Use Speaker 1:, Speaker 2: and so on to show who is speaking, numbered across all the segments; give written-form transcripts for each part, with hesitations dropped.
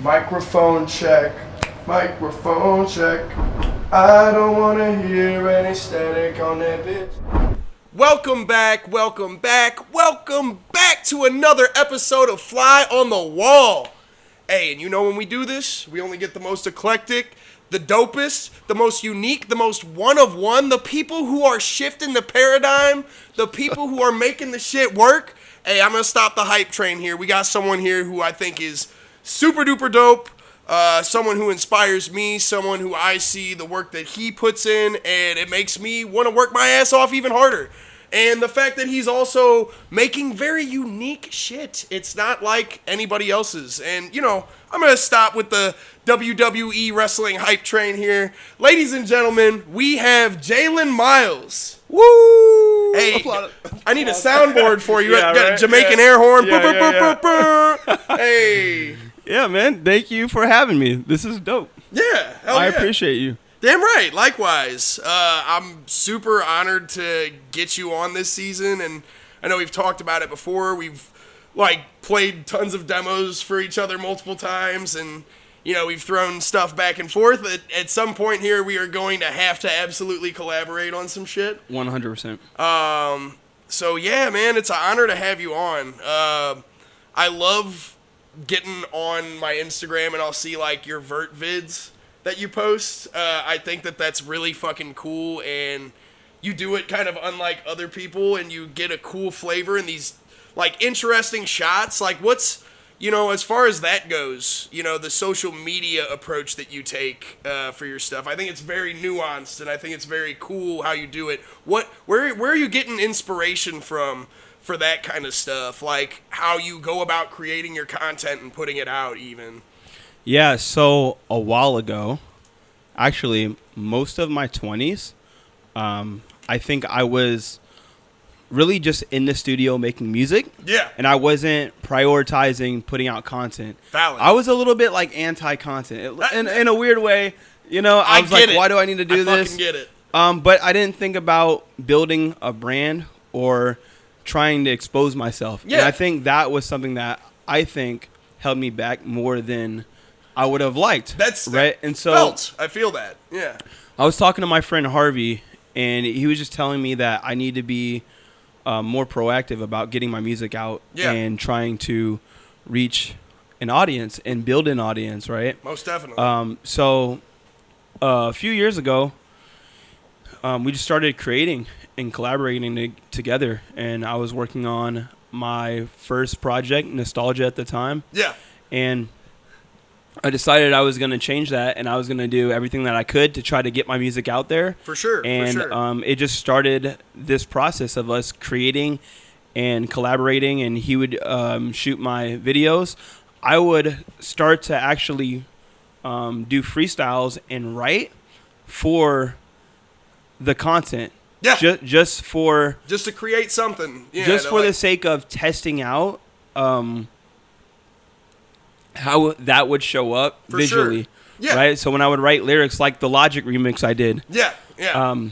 Speaker 1: Microphone check, microphone check. I don't wanna hear any static on that bitch. Welcome back to another episode of Fly on the Wall. Hey, and you know when we do this, we only get the most eclectic, the dopest, the most unique, the most one of one, the people who are shifting the paradigm, the people who are making the shit work. Hey, I'm gonna stop the hype train here. We got someone here who I think is super duper dope, someone who inspires me, someone who I see the work that he puts in, and it makes me want to work my ass off even harder. And the fact that he's also making very unique shit. It's not like anybody else's. And, you know, I'm going to stop with the WWE wrestling hype train here. Ladies and gentlemen, we have Jalen Miles.
Speaker 2: Woo!
Speaker 1: Hey, I need a soundboard for you.
Speaker 2: Yeah,
Speaker 1: Got a
Speaker 2: right?
Speaker 1: Jamaican
Speaker 2: Yeah.
Speaker 1: air horn.
Speaker 2: Yeah.
Speaker 1: Hey.
Speaker 2: Yeah, man. Thank you for having me. This is dope.
Speaker 1: Yeah. Hell
Speaker 2: I
Speaker 1: yeah.
Speaker 2: appreciate you.
Speaker 1: Damn right. Likewise. I'm super honored to get you on this season, and I know we've talked about it before. We've played tons of demos for each other multiple times, and you know we've thrown stuff back and forth. At some point here, we are going to have to absolutely collaborate on some shit.
Speaker 2: 100%.
Speaker 1: So yeah, man, it's an honor to have you on. I love getting on my Instagram and I'll see your vert vids that you post. I think that that's really fucking cool, and you do it kind of unlike other people, and you get a cool flavor in these interesting shots. What's, you know, as far as that goes, you know, the social media approach that you take for your stuff, I think it's very nuanced, and I think it's very cool how you do it. Where are you getting inspiration from for that kind of stuff? How you go about creating your content and putting it out even?
Speaker 2: Yeah, so a while ago, actually, most of my 20s, I think I was really just in the studio making music.
Speaker 1: Yeah.
Speaker 2: And I wasn't prioritizing putting out content.
Speaker 1: Valid.
Speaker 2: I was a little bit anti-content. In a weird way, you know, I was like, why do I need to do this?
Speaker 1: I fucking get it.
Speaker 2: But I didn't think about building a brand or trying to expose myself.
Speaker 1: Yeah.
Speaker 2: And I think that was something that I think held me back more than I would have liked.
Speaker 1: That's
Speaker 2: right. And so
Speaker 1: I feel that. Yeah.
Speaker 2: I was talking to my friend Harvey, and he was just telling me that I need to be more proactive about getting my music out and trying to reach an audience and build an audience, right?
Speaker 1: Most definitely.
Speaker 2: So a few years ago, we just started creating and collaborating together, and I was working on my first project, Nostalgia, at the time.
Speaker 1: Yeah.
Speaker 2: And I decided I was going to change that, and I was going to do everything that I could to try to get my music out there.
Speaker 1: For sure.
Speaker 2: And it just started this process of us creating and collaborating, and he would shoot my videos. I would start to actually do freestyles and write for the content.
Speaker 1: Yeah.
Speaker 2: Just
Speaker 1: to create something. Yeah,
Speaker 2: just for the sake of testing out how that would show up
Speaker 1: for
Speaker 2: visually.
Speaker 1: Sure. Yeah.
Speaker 2: Right? So when I would write lyrics like the Logic remix I did.
Speaker 1: Yeah. Yeah.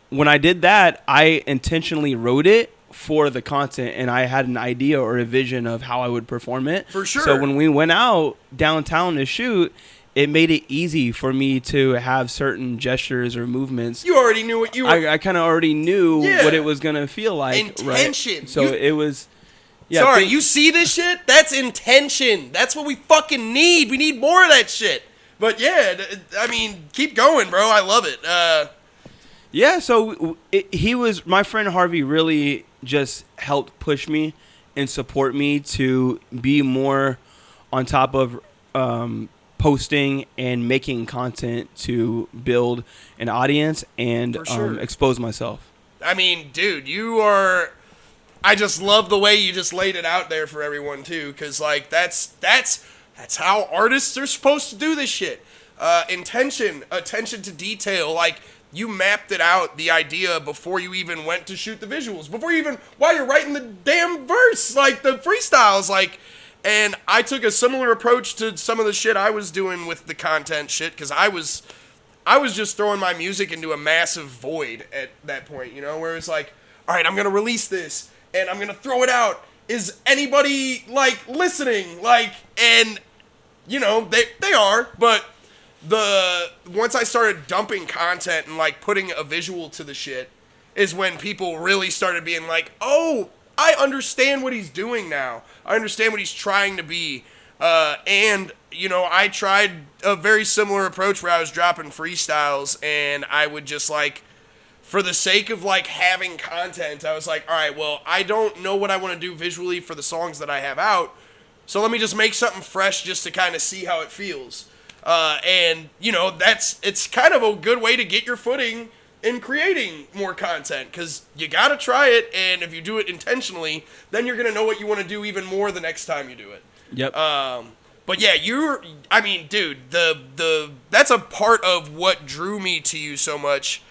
Speaker 2: When I did that, I intentionally wrote it for the content, and I had an idea or a vision of how I would perform it.
Speaker 1: For sure.
Speaker 2: So when we went out downtown to shoot, it made it easy for me to have certain gestures or movements.
Speaker 1: You already knew what you were...
Speaker 2: I kind of already knew what it was going to feel like.
Speaker 1: Intention.
Speaker 2: Right? So it was... Yeah,
Speaker 1: sorry, you see this shit? That's intention. That's what we fucking need. We need more of that shit. But yeah, I mean, keep going, bro. I love it.
Speaker 2: Yeah, so my friend Harvey really just helped push me and support me to be more on top of posting and making content to build an audience and expose myself.
Speaker 1: I mean, dude, you are... I just love the way you just laid it out there for everyone too, because that's how artists are supposed to do this shit. Attention to detail. You mapped it out, the idea, before you even went to shoot the visuals, while you're writing the damn verse, the freestyles, and I took a similar approach to some of the shit I was doing with the content shit, because I was just throwing my music into a massive void at that point, you know, where it's all right, I'm gonna release this. And I'm going to throw it out. Is anybody, listening? And you know, they are, but once I started dumping content and like putting a visual to the shit is when people really started being like, oh, I understand what he's doing now. I understand what he's trying to be. And, you know, I tried a very similar approach where I was dropping freestyles and I would just like, for the sake of like having content, I was like, all right, well, I don't know what I want to do visually for the songs that I have out. So let me just make something fresh just to kind of see how it feels. And, you know, it's kind of a good way to get your footing in creating more content because you got to try it. And if you do it intentionally, then you're going to know what you want to do even more the next time you do it.
Speaker 2: Yep.
Speaker 1: But yeah, I mean, dude, that's a part of what drew me to you so much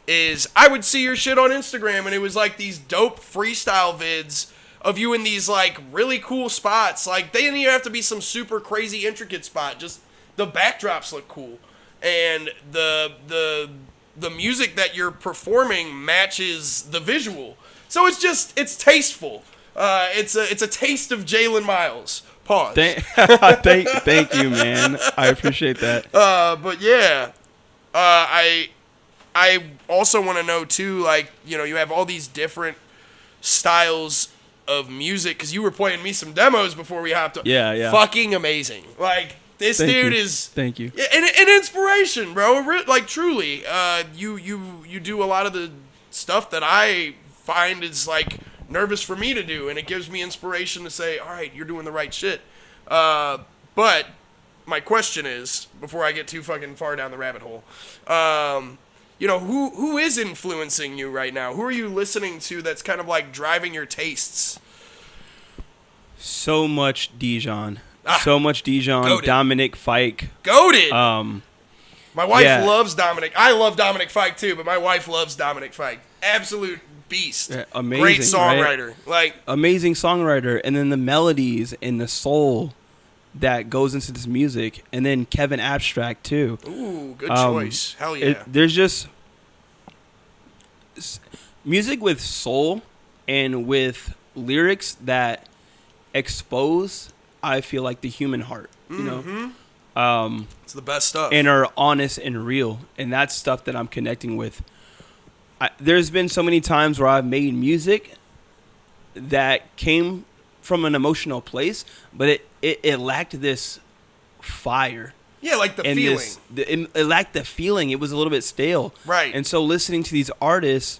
Speaker 1: is I would see your shit on Instagram and it was like these dope freestyle vids of you in these like really cool spots. Like they didn't even have to be some super crazy intricate spot. Just the backdrops look cool. And the music that you're performing matches the visual. So it's tasteful. It's a taste of Jalen Miles. Pause.
Speaker 2: Thank you, man. I appreciate that.
Speaker 1: But yeah, I also want to know too, like, you know, you have all these different styles of music because you were playing me some demos before we hopped on.
Speaker 2: Yeah.
Speaker 1: Fucking amazing. Like this dude is.
Speaker 2: Thank you.
Speaker 1: An inspiration, bro. Like truly, you do a lot of the stuff that I find is like nervous for me to do, and it gives me inspiration to say, all right, you're doing the right shit. But my question is, before I get too fucking far down the rabbit hole, you know, who is influencing you right now? Who are you listening to that's kind of like driving your tastes?
Speaker 2: So much Dijon. So much Dijon.
Speaker 1: Goated.
Speaker 2: Dominic Fike.
Speaker 1: Goated. My wife
Speaker 2: yeah.
Speaker 1: loves Dominic. I love Dominic Fike too, but my wife loves Dominic Fike. Absolute beast.
Speaker 2: Yeah, amazing.
Speaker 1: Great songwriter.
Speaker 2: Right?
Speaker 1: Like
Speaker 2: amazing songwriter. And then the melodies and the soul that goes into this music, and then Kevin Abstract too.
Speaker 1: Ooh, good choice. Hell yeah.
Speaker 2: There's just music with soul and with lyrics that expose, I feel like, the human heart. You know,
Speaker 1: it's the best stuff,
Speaker 2: and are honest and real, and that's stuff that I'm connecting with. There's been so many times where I've made music that came from an emotional place, but it lacked this fire.
Speaker 1: Yeah, like the feeling.
Speaker 2: It lacked the feeling. It was a little bit stale.
Speaker 1: Right.
Speaker 2: And so listening to these artists,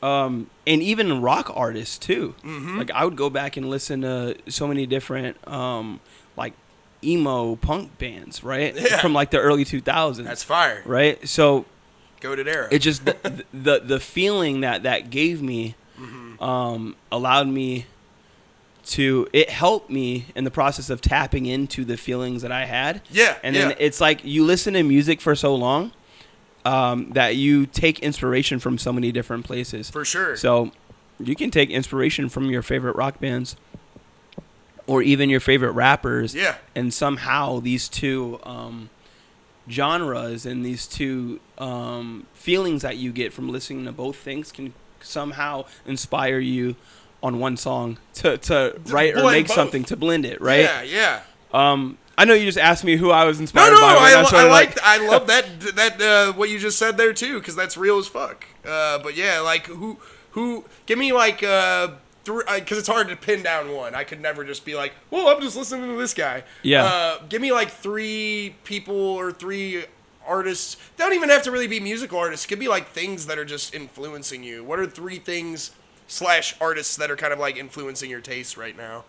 Speaker 2: and even rock artists too. Mm-hmm. Like I would go back and listen to so many different, like emo punk bands, right?
Speaker 1: Yeah.
Speaker 2: From like the early 2000s.
Speaker 1: That's fire.
Speaker 2: Right. So
Speaker 1: goated era.
Speaker 2: it just the feeling that gave me, allowed me to, it helped me in the process of tapping into the feelings that I had.
Speaker 1: Yeah.
Speaker 2: And then it's like you listen to music for so long that you take inspiration from so many different places.
Speaker 1: For sure.
Speaker 2: So you can take inspiration from your favorite rock bands or even your favorite rappers.
Speaker 1: Yeah.
Speaker 2: And somehow these two genres and these two feelings that you get from listening to both things can somehow inspire you on one song to write or make something, to blend it, right?
Speaker 1: Yeah.
Speaker 2: I know you just asked me who I was inspired by.
Speaker 1: I love that what you just said there too, because that's real as fuck. But yeah, like who? Give me like three, because it's hard to pin down one. I could never just be like, well, I'm just listening to this guy.
Speaker 2: Yeah.
Speaker 1: Give me like three people or three artists. They don't even have to really be musical artists. It could be like things that are just influencing you. What are three things / artists that are kind of like influencing your taste right now?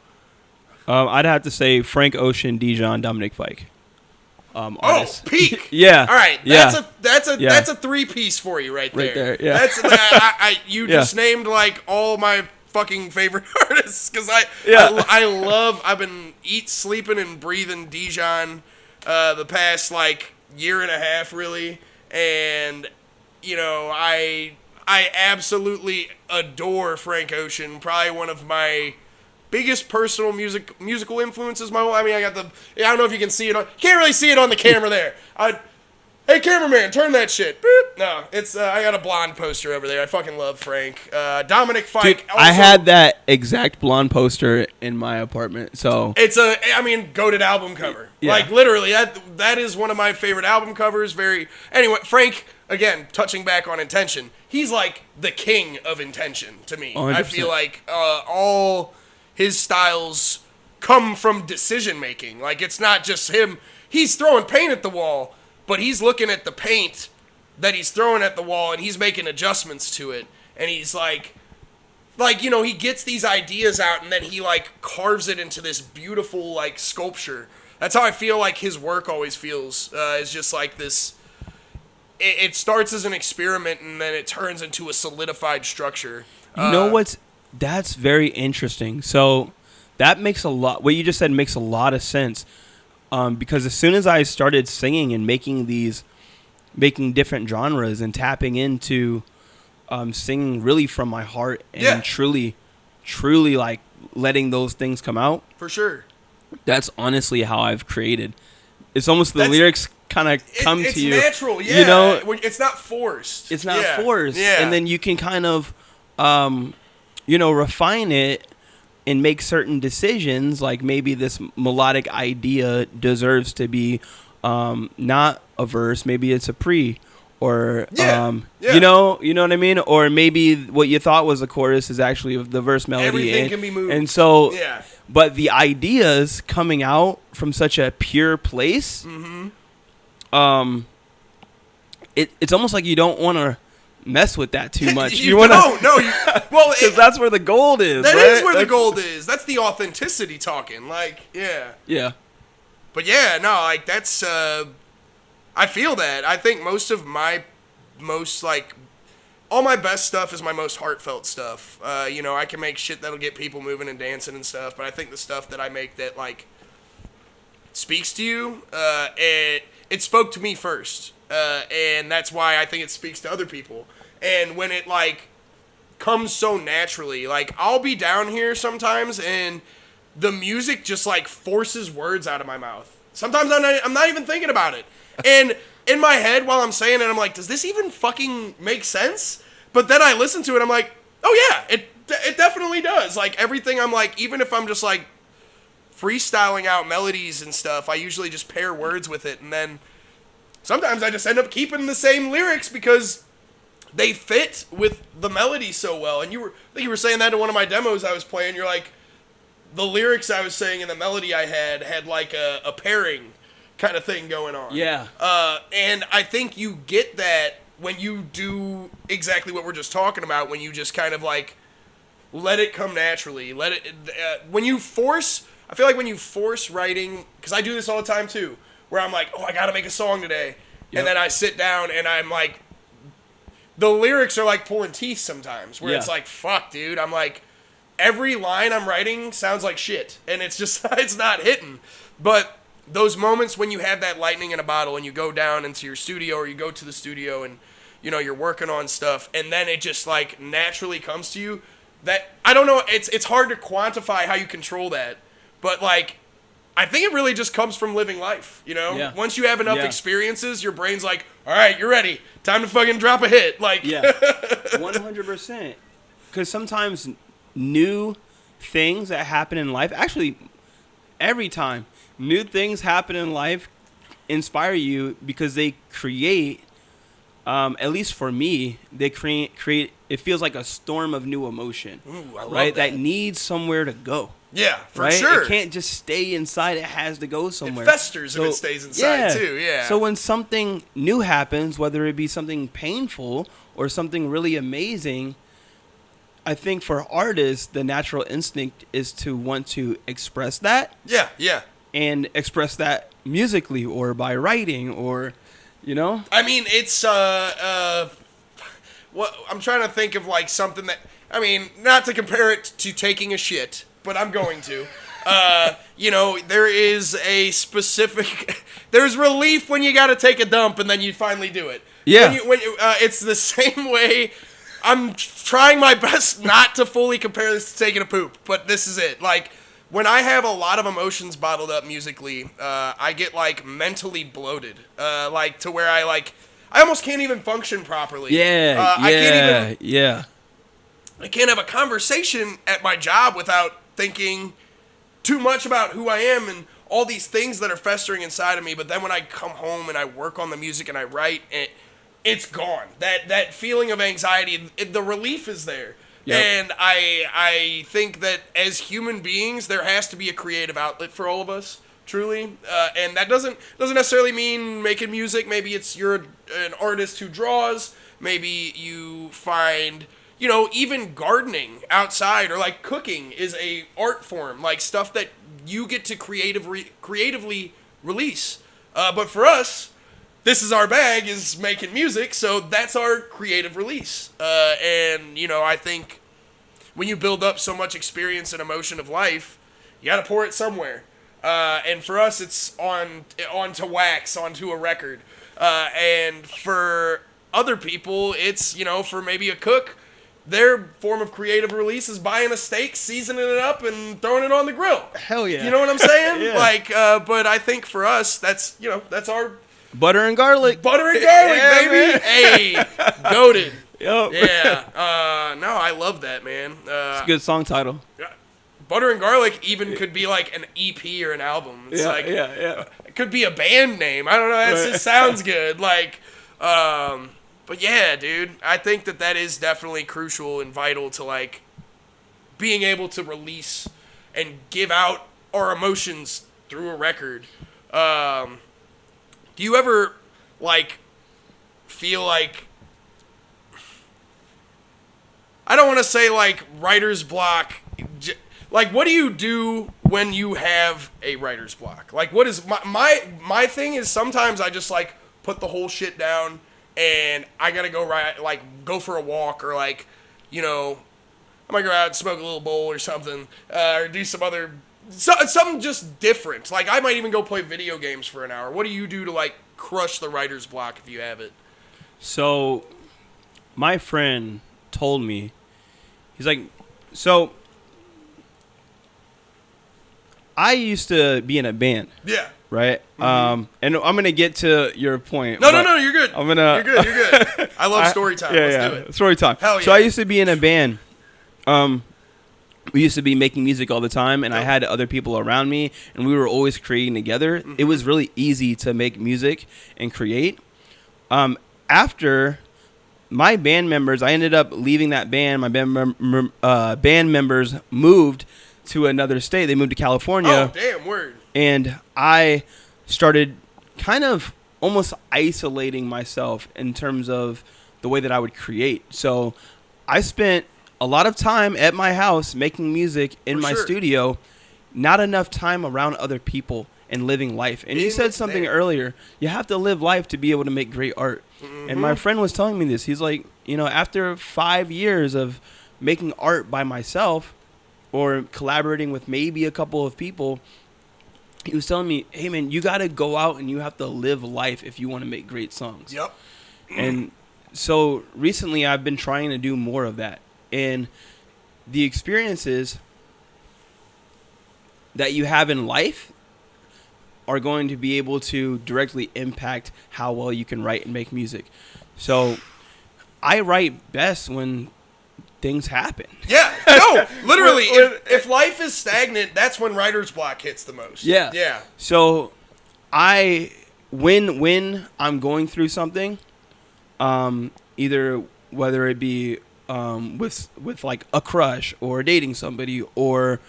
Speaker 2: I'd have to say Frank Ocean, Dijon, Dominic Fike. Artists.
Speaker 1: Oh, peak.
Speaker 2: Yeah.
Speaker 1: All right.
Speaker 2: Yeah.
Speaker 1: That's a 3-piece for you right there.
Speaker 2: Right there. Yeah.
Speaker 1: That's you just named like all my fucking favorite artists because I've been sleeping and breathing Dijon the past like year and a half really, and you know I absolutely adore Frank Ocean. Probably one of my biggest personal musical influences. I don't know if you can see it. Can't really see it on the camera there. Hey, cameraman, turn that shit. Boop. No, it's I got a blonde poster over there. I fucking love Frank. Dominic Fike.
Speaker 2: Dude,
Speaker 1: Also,
Speaker 2: I had that exact blonde poster in my apartment. So
Speaker 1: it's goated album cover.
Speaker 2: Yeah.
Speaker 1: Like, literally, that is one of my favorite album covers. Anyway, Frank, again, touching back on intention, he's like the king of intention to me.
Speaker 2: 100%.
Speaker 1: I feel like all his styles come from decision making. Like, it's not just him. He's throwing paint at the wall, but he's looking at the paint that he's throwing at the wall and he's making adjustments to it. And he's like, he gets these ideas out and then he like carves it into this beautiful like sculpture. That's how I feel like his work always feels. It's just like this. It starts as an experiment and then it turns into a solidified structure.
Speaker 2: you know that's very interesting. So that makes what you just said makes a lot of sense. Because as soon as I started singing and making different genres and tapping into singing really from my heart and truly like letting those things come out.
Speaker 1: For sure.
Speaker 2: That's honestly how I've created. It's almost the lyrics kind of come to you.
Speaker 1: It's natural, yeah.
Speaker 2: You know,
Speaker 1: it's not forced.
Speaker 2: It's not forced.
Speaker 1: Yeah.
Speaker 2: And then you can kind of, refine it and make certain decisions. Like maybe this melodic idea deserves to be not a verse. Maybe it's a pre. Or you know what I mean? Or maybe what you thought was a chorus is actually the verse melody.
Speaker 1: Everything can be moved.
Speaker 2: And so, but the ideas coming out from such a pure place, it's almost like you don't want to mess with that too much.
Speaker 1: Because
Speaker 2: that's where the gold is.
Speaker 1: That
Speaker 2: right?
Speaker 1: is where the gold is. That's the authenticity talking. Like,
Speaker 2: yeah.
Speaker 1: But that's. I feel that. I think all my best stuff is my most heartfelt stuff. I can make shit that'll get people moving and dancing and stuff, but I think the stuff that I make that, like, speaks to you, it spoke to me first. And that's why I think it speaks to other people. And when it, like, comes so naturally, like, I'll be down here sometimes and the music just, like, forces words out of my mouth. Sometimes I'm not even thinking about it. And in my head, while I'm saying it, I'm like, does this even fucking make sense? But then I listen to it, I'm like, oh yeah, it definitely does. Like, everything I'm like, even if I'm just like freestyling out melodies and stuff, I usually just pair words with it. And then sometimes I just end up keeping the same lyrics because they fit with the melody so well. And I think you were saying that in one of my demos I was playing. You're like, the lyrics I was saying and the melody I had like a pairing kind of thing going on.
Speaker 2: Yeah.
Speaker 1: And I think you get that when you do exactly what we're just talking about, when you just kind of like let it come naturally. I feel like when you force writing, because I do this all the time too, where I'm like, oh, I got to make a song today. Yep. And then I sit down and I'm like, the lyrics are like pulling teeth sometimes, where it's like, fuck, dude. I'm like, every line I'm writing sounds like shit. And it's just, it's not hitting. But those moments when you have that lightning in a bottle and you go down into your studio or you go to the studio and, you're working on stuff and then it just like naturally comes to you, that, I don't know, it's hard to quantify how you control that. But like, I think it really just comes from living life,
Speaker 2: Yeah.
Speaker 1: Once you have enough experiences, your brain's like, all right, you're ready. Time to fucking drop a hit. Like,
Speaker 2: 100%. Because sometimes new things that happen in life, actually, every time, new things happen in life inspire you because they create, at least for me, they create. It feels like a storm of new emotion.
Speaker 1: Ooh, I love
Speaker 2: right? That needs somewhere to go.
Speaker 1: Yeah, for
Speaker 2: right?
Speaker 1: sure.
Speaker 2: It can't just stay inside. It has to go somewhere.
Speaker 1: It festers if it stays inside too. Yeah.
Speaker 2: So when something new happens, whether it be something painful or something really amazing, I think for artists, the natural instinct is to want to express that.
Speaker 1: Yeah, yeah.
Speaker 2: And express that musically or by writing or, I
Speaker 1: mean, it's, what I'm trying to think of like something that, not to compare it to taking a shit, but I'm going to. There is a specific, there's relief when you got to take a dump and then you finally do it.
Speaker 2: Yeah.
Speaker 1: It's the same way. I'm trying my best not to fully compare this to taking a poop, but this is it. Like, when I have a lot of emotions bottled up musically, I get like mentally bloated, like to where I almost can't even function properly. I can't even. I can't have a conversation at my job without thinking too much about who I am and all these things that are festering inside of me. But then when I come home and I work on the music and I write, it's gone. That feeling of anxiety, the relief is there. Yep. And I think that as human beings, there has to be a creative outlet for all of us, truly. And that doesn't necessarily mean making music. Maybe you're an artist who draws. Maybe you find, even gardening outside or like cooking is a art form, like stuff that you get to creatively release. But for us, this is our bag, is making music, so that's our creative release. And I think when you build up so much experience and emotion of life, you got to pour it somewhere. And for us, it's onto wax, onto a record. And for other people, it's, for maybe a cook, their form of creative release is buying a steak, seasoning it up, and throwing it on the grill.
Speaker 2: Hell yeah.
Speaker 1: You know what I'm saying?
Speaker 2: Yeah.
Speaker 1: But I think for us, that's our...
Speaker 2: Butter and garlic.
Speaker 1: Butter and garlic,
Speaker 2: yeah,
Speaker 1: baby.
Speaker 2: Man.
Speaker 1: Hey, goated.
Speaker 2: Yep.
Speaker 1: Yeah. No, I love that, man.
Speaker 2: It's a good song title.
Speaker 1: Butter and garlic even could be like an EP or an album. It's it could be a band name. I don't know. That just sounds good. But yeah, dude, I think that is definitely crucial and vital to like being able to release and give out our emotions through a record. Do you ever feel like, I don't want to say like writer's block, like what do you do when you have a writer's block? Like what is my thing is sometimes I just like put the whole shit down and I gotta go for a walk or I might go out and smoke a little bowl or something, or do something just different. Like I might even go play video games for an hour. What do you do to like crush the writer's block if you have it?
Speaker 2: So my friend told me, he's like, so I used to be in a band.
Speaker 1: Yeah.
Speaker 2: Right? Mm-hmm. And I'm going to get to your point.
Speaker 1: No, you're good. You're good. I love story time. Let's do it.
Speaker 2: Story time.
Speaker 1: Hell yeah.
Speaker 2: So I used to be in a band. We used to be making music all the time, and I had other people around me, and we were always creating together. Mm-hmm. It was really easy to make music and create. After my band members, I ended up leaving that band. My band members moved to another state. They moved to California.
Speaker 1: Oh, damn, word.
Speaker 2: And I started kind of almost isolating myself in terms of the way that I would create. So I spent a lot of time at my house making music in my studio, not enough time around other people and living life. And you said something earlier, you have to live life to be able to make great art. Mm-hmm. And my friend was telling me this. He's like, after 5 years of making art by myself or collaborating with maybe a couple of people, he was telling me, hey, man, you got to go out and you have to live life if you want to make great songs.
Speaker 1: Yep.
Speaker 2: And so recently I've been trying to do more of that. And the experiences that you have in life are going to be able to directly impact how well you can write and make music. So I write best when things happen.
Speaker 1: Yeah, no, literally, if life is stagnant, that's when writer's block hits the most.
Speaker 2: Yeah.
Speaker 1: Yeah.
Speaker 2: So when I'm going through something, either whether it be with like a crush or dating somebody or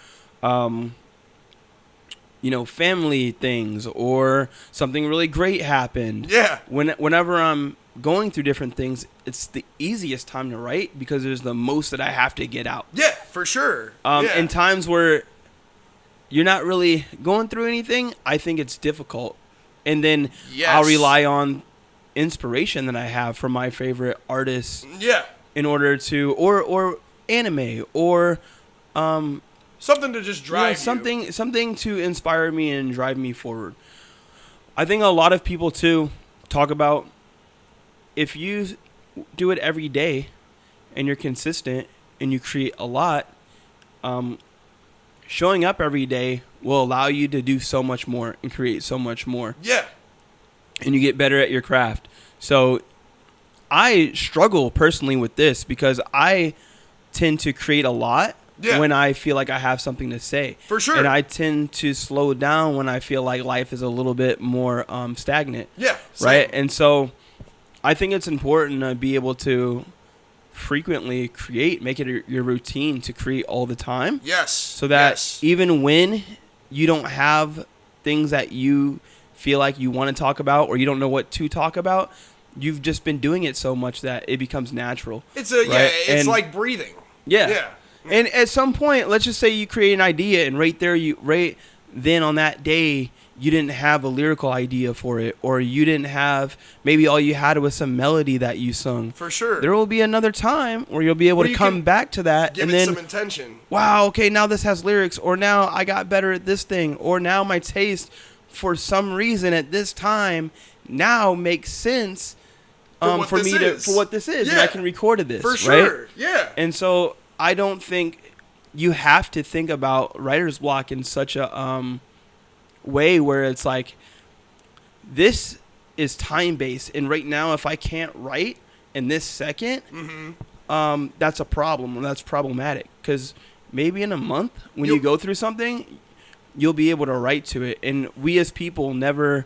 Speaker 2: family things or something really great happened.
Speaker 1: Yeah.
Speaker 2: Whenever I'm going through different things, it's the easiest time to write because there's the most that I have to get out.
Speaker 1: Yeah, for sure.
Speaker 2: In times where you're not really going through anything, I think it's difficult. And then I'll rely on inspiration that I have from my favorite artists.
Speaker 1: Yeah.
Speaker 2: In order to, or anime, or
Speaker 1: something to just drive
Speaker 2: something to inspire me and drive me forward. I think a lot of people too talk about if you do it every day and you're consistent and you create a lot, showing up every day will allow you to do so much more and create so much more.
Speaker 1: Yeah.
Speaker 2: And you get better at your craft. So I struggle personally with this because I tend to create a lot when I feel like I have something to say.
Speaker 1: For sure.
Speaker 2: And I tend to slow down when I feel like life is a little bit more stagnant.
Speaker 1: Yeah. Same.
Speaker 2: Right? And so I think it's important to be able to frequently create, make it your routine to create all the time.
Speaker 1: Yes.
Speaker 2: So that even when you don't have things that you feel like you want to talk about or you don't know what to talk about, you've just been doing it so much that it becomes natural.
Speaker 1: It's
Speaker 2: right?
Speaker 1: like breathing.
Speaker 2: Yeah.
Speaker 1: Yeah.
Speaker 2: And at some point, let's just say you create an idea and right then on that day, you didn't have a lyrical idea for it, or you didn't have, maybe all you had was some melody that you sung.
Speaker 1: For sure.
Speaker 2: There will be another time where you'll be able to come back to that and then
Speaker 1: some intention.
Speaker 2: Wow, okay, now this has lyrics, or now I got better at this thing, or now my taste for some reason at this time now makes sense for what this is, and I can record this. For sure,
Speaker 1: right? Yeah.
Speaker 2: And so I don't think you have to think about writer's block in such a way where it's like, this is time-based, and right now if I can't write in this second, that's a problem, and that's problematic, because maybe in a month when you go through something, you'll be able to write to it. And we as people never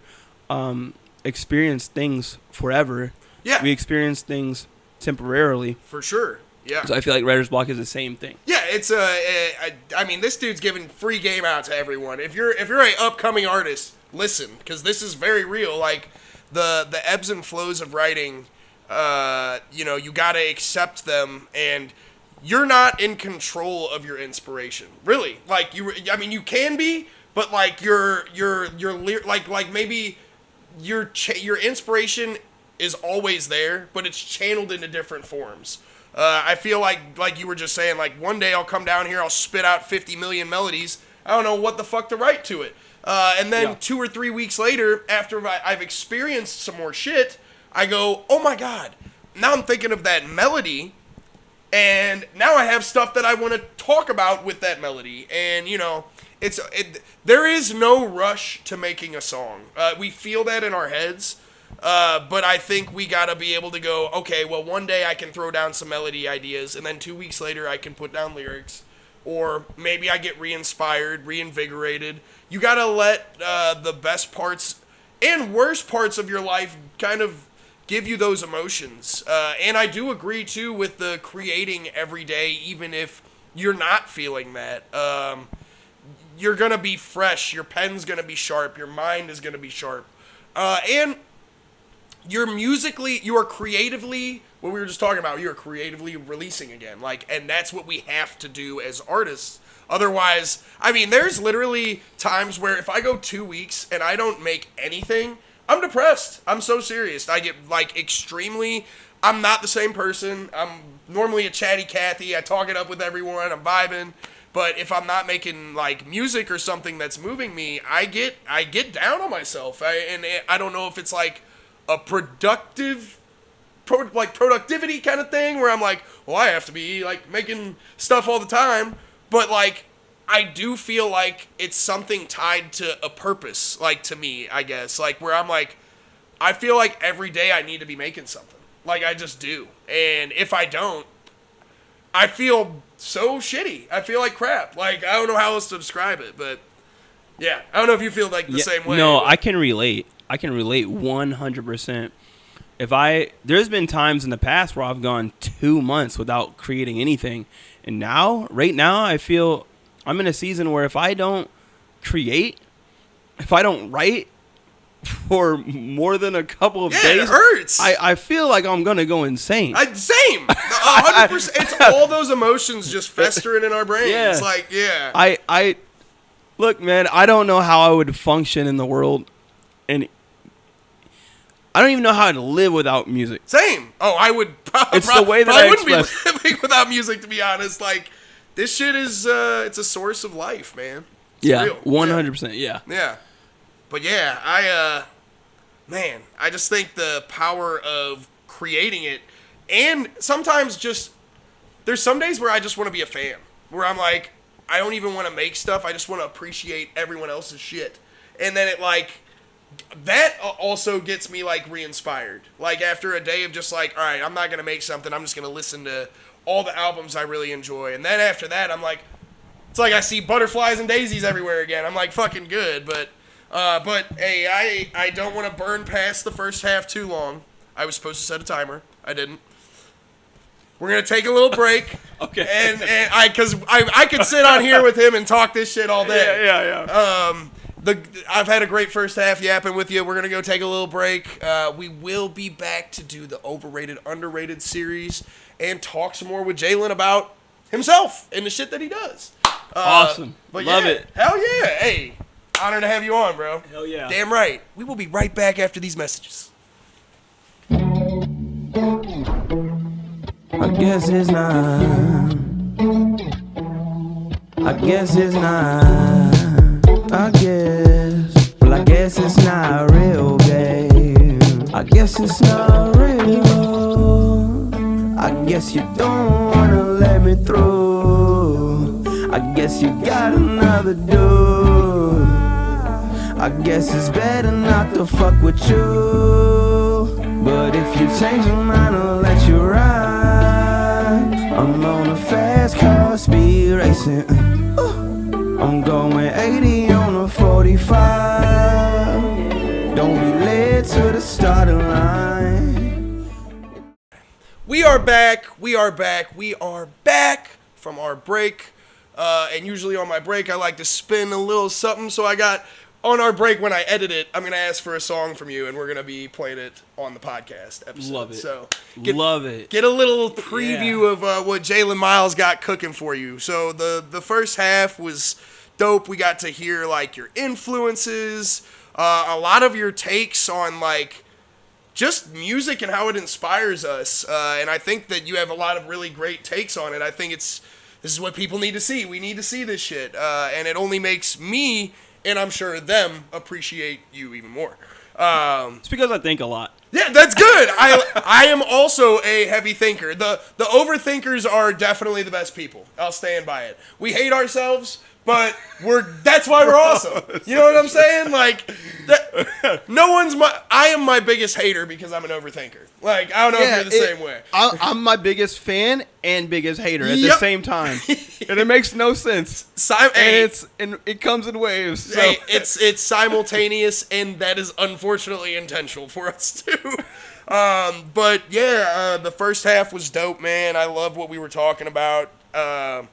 Speaker 2: experience things forever.
Speaker 1: Yeah.
Speaker 2: We experience things temporarily.
Speaker 1: For sure. Yeah.
Speaker 2: So I feel like writer's block is the same thing.
Speaker 1: Yeah, it's I mean, this dude's giving free game out to everyone. If you're an upcoming artist, listen, because this is very real. Like the ebbs and flows of writing, you got to accept them, and you're not in control of your inspiration. Really. Like you can be, but like you're like maybe your inspiration is always there, but it's channeled into different forms. I feel like you were just saying, like, one day I'll come down here, I'll spit out 50 million melodies. I don't know what the fuck to write to it. And then 2 or 3 weeks later, after I've experienced some more shit, I go, oh my God, now I'm thinking of that melody, and now I have stuff that I want to talk about with that melody. And, there is no rush to making a song. We feel that in our heads. But I think we gotta be able to go, okay, well, one day I can throw down some melody ideas, and then 2 weeks later I can put down lyrics, or maybe I get re-inspired, reinvigorated. You gotta let the best parts and worst parts of your life kind of give you those emotions. And I do agree, too, with the creating every day, even if you're not feeling that. You're gonna be fresh, your pen's gonna be sharp, your mind is gonna be sharp. And you are creatively, what we were just talking about, you're creatively releasing again. And that's what we have to do as artists. Otherwise, I mean, there's literally times where if I go 2 weeks and I don't make anything, I'm depressed. I'm so serious. I get, I'm not the same person. I'm normally a chatty Cathy. I talk it up with everyone. I'm vibing. But if I'm not making, music or something that's moving me, I get down on myself. And I don't know if it's, a productivity kind of thing where I'm like, well, I have to be making stuff all the time, but I do feel like it's something tied to a purpose, to me, I guess, where I'm I feel like every day I need to be making something, I just do, and if I don't, I feel so shitty. I feel like crap. I don't know how else to describe it, but yeah, I don't know if you feel the same way.
Speaker 2: No,
Speaker 1: but
Speaker 2: I can relate. I can relate 100%. There's been times in the past where I've gone 2 months without creating anything. And right now, I feel I'm in a season where if I don't create, if I don't write for more than a couple of days,
Speaker 1: it hurts.
Speaker 2: I feel like I'm going to go insane.
Speaker 1: Same. 100%. It's all those emotions just festering in our brains.
Speaker 2: Yeah. Look, man, I don't know how I would function in the world. And I don't even know how to live without music.
Speaker 1: Same. Oh, I would
Speaker 2: the way that I
Speaker 1: wouldn't be living without music, to be honest. This shit is it's a source of life, man. It's real.
Speaker 2: 100%. Yeah.
Speaker 1: Yeah. But yeah, I just think the power of creating it, and sometimes there's some days where I just want to be a fan, where I'm I don't even want to make stuff. I just want to appreciate everyone else's shit. And then it like that also gets me like re-inspired. Like after a day of just like, all right, I'm not gonna make something. I'm just gonna listen to all the albums I really enjoy. And then after that, I'm like, it's like I see butterflies and daisies everywhere again. I'm like fucking good. But hey, I don't want to burn past the first half too long. I was supposed to set a timer. I didn't. We're gonna take a little break.
Speaker 2: Okay.
Speaker 1: And because I could sit on here with him and talk this shit all day.
Speaker 2: Yeah.
Speaker 1: I've had a great first half yapping with you. We're going to go take a little break. We will be back to do the overrated, underrated series and talk some more with Jalen about himself and the shit that he does.
Speaker 2: Awesome.
Speaker 1: But
Speaker 2: Love
Speaker 1: yeah,
Speaker 2: it.
Speaker 1: Hell yeah. Hey, honor to have you on, bro.
Speaker 2: Hell yeah.
Speaker 1: Damn right. We will be right back after these messages.
Speaker 3: I guess it's not. I guess it's not. I guess. Well, I guess it's not real, babe. I guess it's not real. I guess you don't wanna let me through. I guess you got another dude. I guess it's better not to fuck with you. But if you change your mind, I'll let you ride. I'm on a fast car, speed racing. I'm going 80 on a 45. Don't be late to the starting line.
Speaker 1: We are back from our break. And usually on my break, I like to spin a little something. So I got, on our break, when I edit it, I'm going to ask for a song from you, and we're going to be playing it on the podcast episode.
Speaker 2: Love it.
Speaker 1: So
Speaker 2: Love it.
Speaker 1: Get a little preview of what Jalen Miles got cooking for you. So the first half was dope. We got to hear, like, your influences, a lot of your takes on, like, just music and how it inspires us. And I think that you have a lot of really great takes on it. I think this is what people need to see. We need to see this shit. And it only makes me, and I'm sure them, appreciate you even more.
Speaker 2: It's because I think a lot.
Speaker 1: Yeah, that's good. I am also a heavy thinker. The overthinkers are definitely the best people. I'll stand by it. We hate ourselves, but that's why we're awesome. You know what I'm saying? Like, I am my biggest hater because I'm an overthinker. Like, I don't know if you're the same way.
Speaker 2: I'm my biggest fan and biggest hater at the same time, and it makes no sense. And it comes in waves. So.
Speaker 1: Hey, it's simultaneous, and that is unfortunately intentional for us too. But yeah, the first half was dope, man. I love what we were talking about. I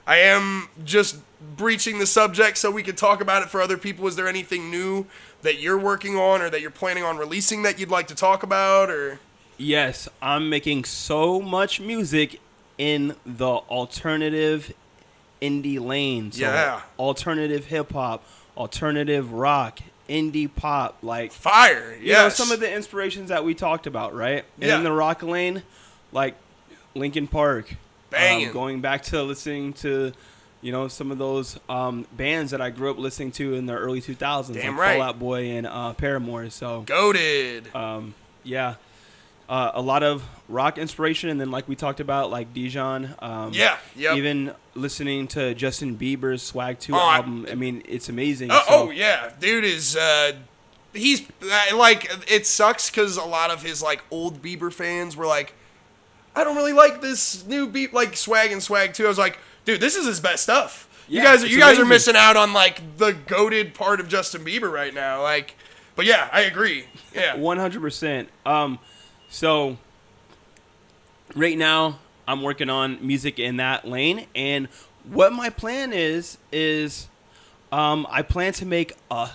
Speaker 1: am just breaching the subject so we could talk about it for other people. Is there anything new that you're working on or that you're planning on releasing that you'd like to talk about? Or
Speaker 2: yes, I'm making so much music in the alternative indie lane. So
Speaker 1: yeah.
Speaker 2: Alternative hip hop, alternative rock, indie pop, like
Speaker 1: fire.
Speaker 2: You know, some of the inspirations that we talked about, right? And in the rock lane, like Linkin Park.
Speaker 1: Banging.
Speaker 2: Going back to listening to, you know, some of those bands that I grew up listening to in the early 2000s,
Speaker 1: Damn
Speaker 2: like
Speaker 1: right.
Speaker 2: Fall Out Boy and Paramore. So
Speaker 1: goated.
Speaker 2: Yeah. A lot of rock inspiration, and then like we talked about, like Dijon. Even listening to Justin Bieber's Swag 2 album. I mean, it's amazing.
Speaker 1: Oh yeah, dude is he's like, it sucks because a lot of his like old Bieber fans were like, I don't really like this new beat, like Swag and Swag 2. I was like, dude, this is his best stuff.
Speaker 2: Yeah,
Speaker 1: you guys are missing out on like the goated part of Justin Bieber right now. Like, but yeah, I agree. Yeah,
Speaker 2: 100%. So right now I'm working on music in that lane, and what my plan is I plan to make a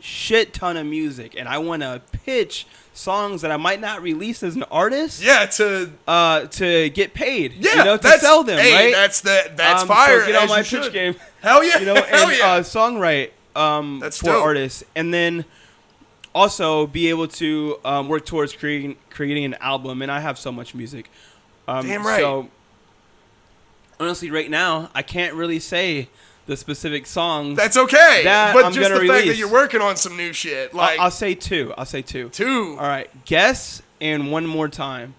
Speaker 2: shit ton of music, and I want to pitch songs that I might not release as an artist.
Speaker 1: Yeah,
Speaker 2: to get paid.
Speaker 1: Yeah,
Speaker 2: you know, to sell them.
Speaker 1: Hey,
Speaker 2: right?
Speaker 1: that's fire.
Speaker 2: So get on my pitch game.
Speaker 1: Hell yeah.
Speaker 2: You know,
Speaker 1: hell
Speaker 2: and
Speaker 1: yeah.
Speaker 2: Songwrite
Speaker 1: That's
Speaker 2: for
Speaker 1: dope.
Speaker 2: artists, and then also be able to work towards creating an album. And I have so much music.
Speaker 1: Damn right.
Speaker 2: So honestly, right now I can't really say the specific songs.
Speaker 1: That's okay.
Speaker 2: That
Speaker 1: but
Speaker 2: I'm
Speaker 1: just the
Speaker 2: gonna
Speaker 1: fact
Speaker 2: release.
Speaker 1: that you're working on some new shit, like
Speaker 2: I'll say two.
Speaker 1: Two.
Speaker 2: All right, Guess and One More Time.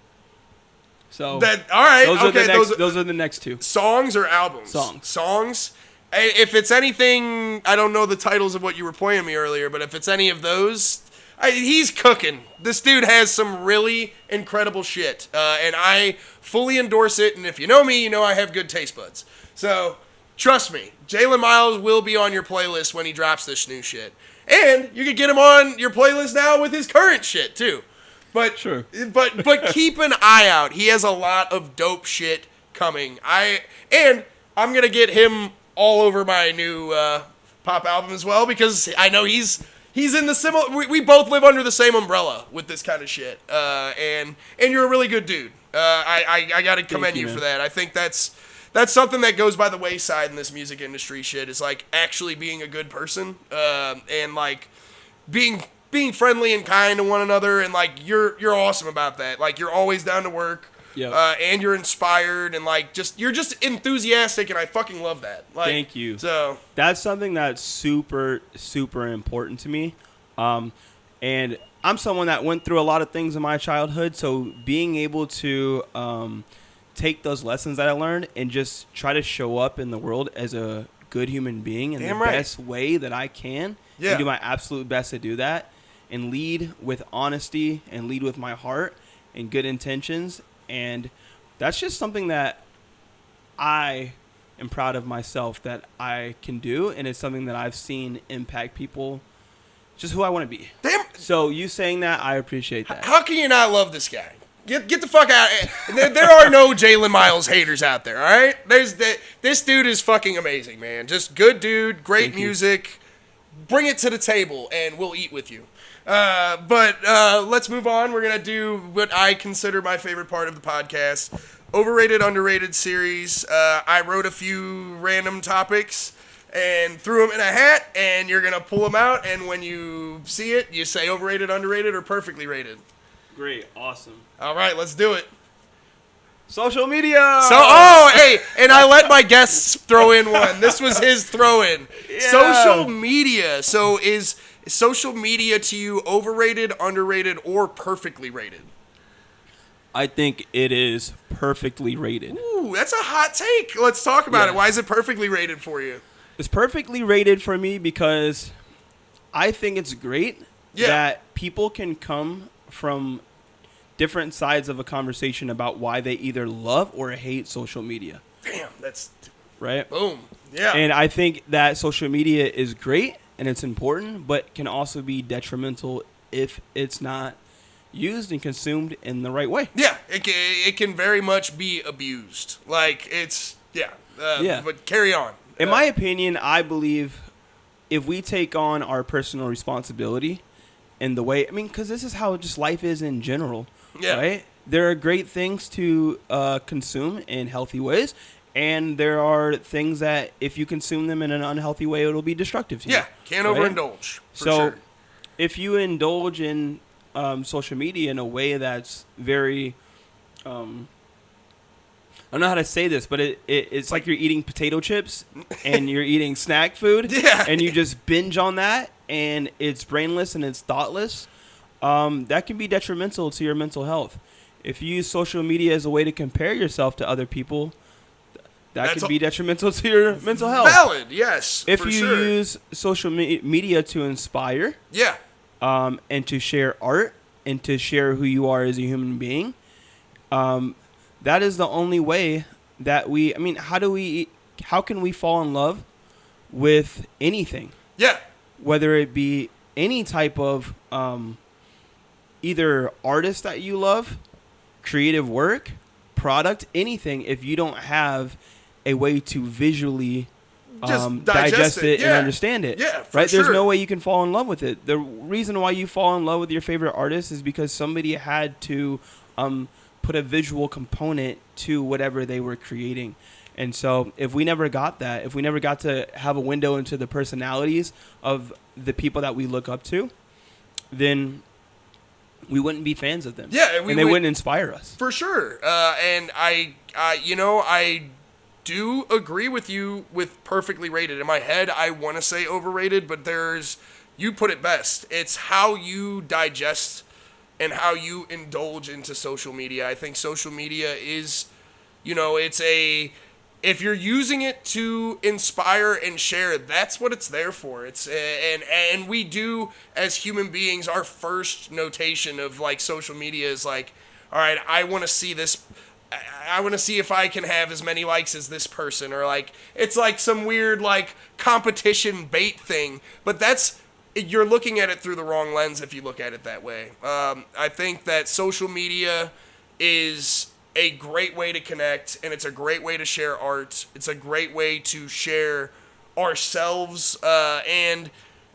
Speaker 2: So
Speaker 1: that all right.
Speaker 2: those
Speaker 1: okay,
Speaker 2: are those are the next two.
Speaker 1: Songs or albums?
Speaker 2: Songs.
Speaker 1: Songs. If it's anything, I don't know the titles of what you were playing me earlier, but if it's any of those, he's cooking. This dude has some really incredible shit, and I fully endorse it. And if you know me, you know I have good taste buds. So trust me, Jalen Miles will be on your playlist when he drops this new shit, and you can get him on your playlist now with his current shit too. But
Speaker 2: Sure.
Speaker 1: But keep an eye out. He has a lot of dope shit coming. I'm gonna get him all over my new pop album as well, because I know he's in the similar. We both live under the same umbrella with this kind of shit. And you're a really good dude. I gotta commend you for that. I think that's something that goes by the wayside in this music industry shit, is like actually being a good person, and like being friendly and kind to one another, and like you're awesome about that. Like you're always down to work.
Speaker 2: Yep.
Speaker 1: And you're inspired, and like you're just enthusiastic, and I fucking love that. Like,
Speaker 2: Thank you.
Speaker 1: So
Speaker 2: that's something that's super, super important to me. And I'm someone that went through a lot of things in my childhood, so being able to take those lessons that I learned and just try to show up in the world as a good human being in best way that I can, and do my absolute best to do that, and lead with honesty and lead with my heart and good intentions. And that's just something that I am proud of myself that I can do, and it's something that I've seen impact people, just who I want to be.
Speaker 1: Damn.
Speaker 2: So you saying that, I appreciate that.
Speaker 1: How can you not love this guy? Get the fuck out. There are no Jalen Miles haters out there, all right? This dude is fucking amazing, man. Just good dude, great music. Bring it to the table, and we'll eat with you. But let's move on. We're going to do what I consider my favorite part of the podcast, overrated, underrated series. I wrote a few random topics and threw them in a hat, and you're going to pull them out, and when you see it, you say overrated, underrated, or perfectly rated.
Speaker 2: Great. Awesome.
Speaker 1: All right, let's do it.
Speaker 2: Social media.
Speaker 1: Hey, and I let my guests throw in one. This was his throw-in.
Speaker 2: Yeah.
Speaker 1: Social media. So is social media to you overrated, underrated, or perfectly rated?
Speaker 2: I think it is perfectly rated.
Speaker 1: Ooh, that's a hot take. Let's talk about it. Why is it perfectly rated for you?
Speaker 2: It's perfectly rated for me because I think it's great that people can come from different sides of a conversation about why they either love or hate social media.
Speaker 1: Damn, that's
Speaker 2: right.
Speaker 1: Boom. Yeah.
Speaker 2: And I think that social media is great and it's important, but can also be detrimental if it's not used and consumed in the right way.
Speaker 1: Yeah, it can very much be abused. Like it's But carry on.
Speaker 2: In my opinion, I believe if we take on our personal responsibility in the way, because this is how just life is in general.
Speaker 1: Yeah.
Speaker 2: Right? There are great things to consume in healthy ways, and there are things that if you consume them in an unhealthy way, it'll be destructive to you.
Speaker 1: Yeah, can't overindulge.
Speaker 2: So
Speaker 1: sure.
Speaker 2: if you indulge in social media in a way that's very, I don't know how to say this, but it's like you're eating potato chips and you're eating snack food, and you just binge on that, and it's brainless and it's thoughtless. That can be detrimental to your mental health. If you use social media as a way to compare yourself to other people, that could be detrimental to your mental health.
Speaker 1: Valid, yes.
Speaker 2: If you use social media to inspire, and to share art and to share who you are as a human being, that is the only way that how can we fall in love with anything? Yeah. Whether it be any type of either artist that you love, creative work, product, anything, if you don't have a way to visually digest it and understand it. Yeah, right? There's no way you can fall in love with it. The reason why you fall in love with your favorite artist is because somebody had to put a visual component to whatever they were creating. And so if we never got that, if we never got to have a window into the personalities of the people that we look up to, then we wouldn't be fans of them. Yeah, and they wouldn't inspire us.
Speaker 1: For sure. And I do agree with you with perfectly rated. In my head, I want to say overrated, but you put it best. It's how you digest and how you indulge into social media. I think social media is, it's if you're using it to inspire and share, that's what it's there for. It's and we do, as human beings, our first notation of like social media is like, all right, I want to see this. I want to see if I can have as many likes as this person, or like it's like some weird like competition bait thing. But you're looking at it through the wrong lens if you look at it that way. I think that social media is a great way to connect, and it's a great way to share art. It's a great way to share ourselves and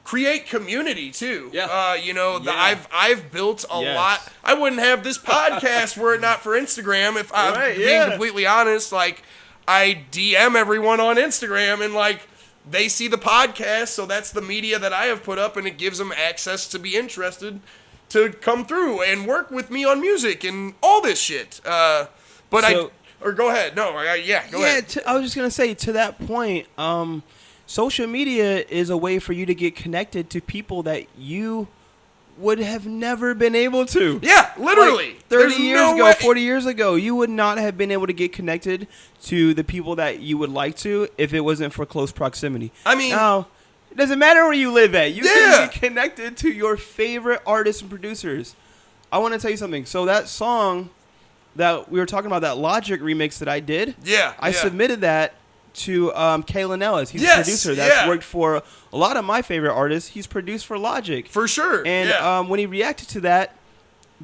Speaker 1: create community too.
Speaker 2: Yeah.
Speaker 1: I've built a lot. I wouldn't have this podcast were it not for Instagram. If I'm being completely honest, like I DM everyone on Instagram, and like they see the podcast, so that's the media that I have put up, and it gives them access to be interested to come through and work with me on music and all this shit. Go ahead. No, go ahead.
Speaker 2: I was just gonna say, to that point, social media is a way for you to get connected to people that you would have never been able to.
Speaker 1: Yeah, literally.
Speaker 2: Like 30 years ago, 40 years ago, you would not have been able to get connected to the people that you would like to if it wasn't for close proximity.
Speaker 1: I mean,
Speaker 2: now, it doesn't matter where you live at. You can get connected to your favorite artists and producers. I want to tell you something. So that song that we were talking about, that Logic remix that I did, I submitted that to Kalen Ellis. He's a producer that's worked for a lot of my favorite artists. He's produced for Logic.
Speaker 1: For sure.
Speaker 2: And when he reacted to that,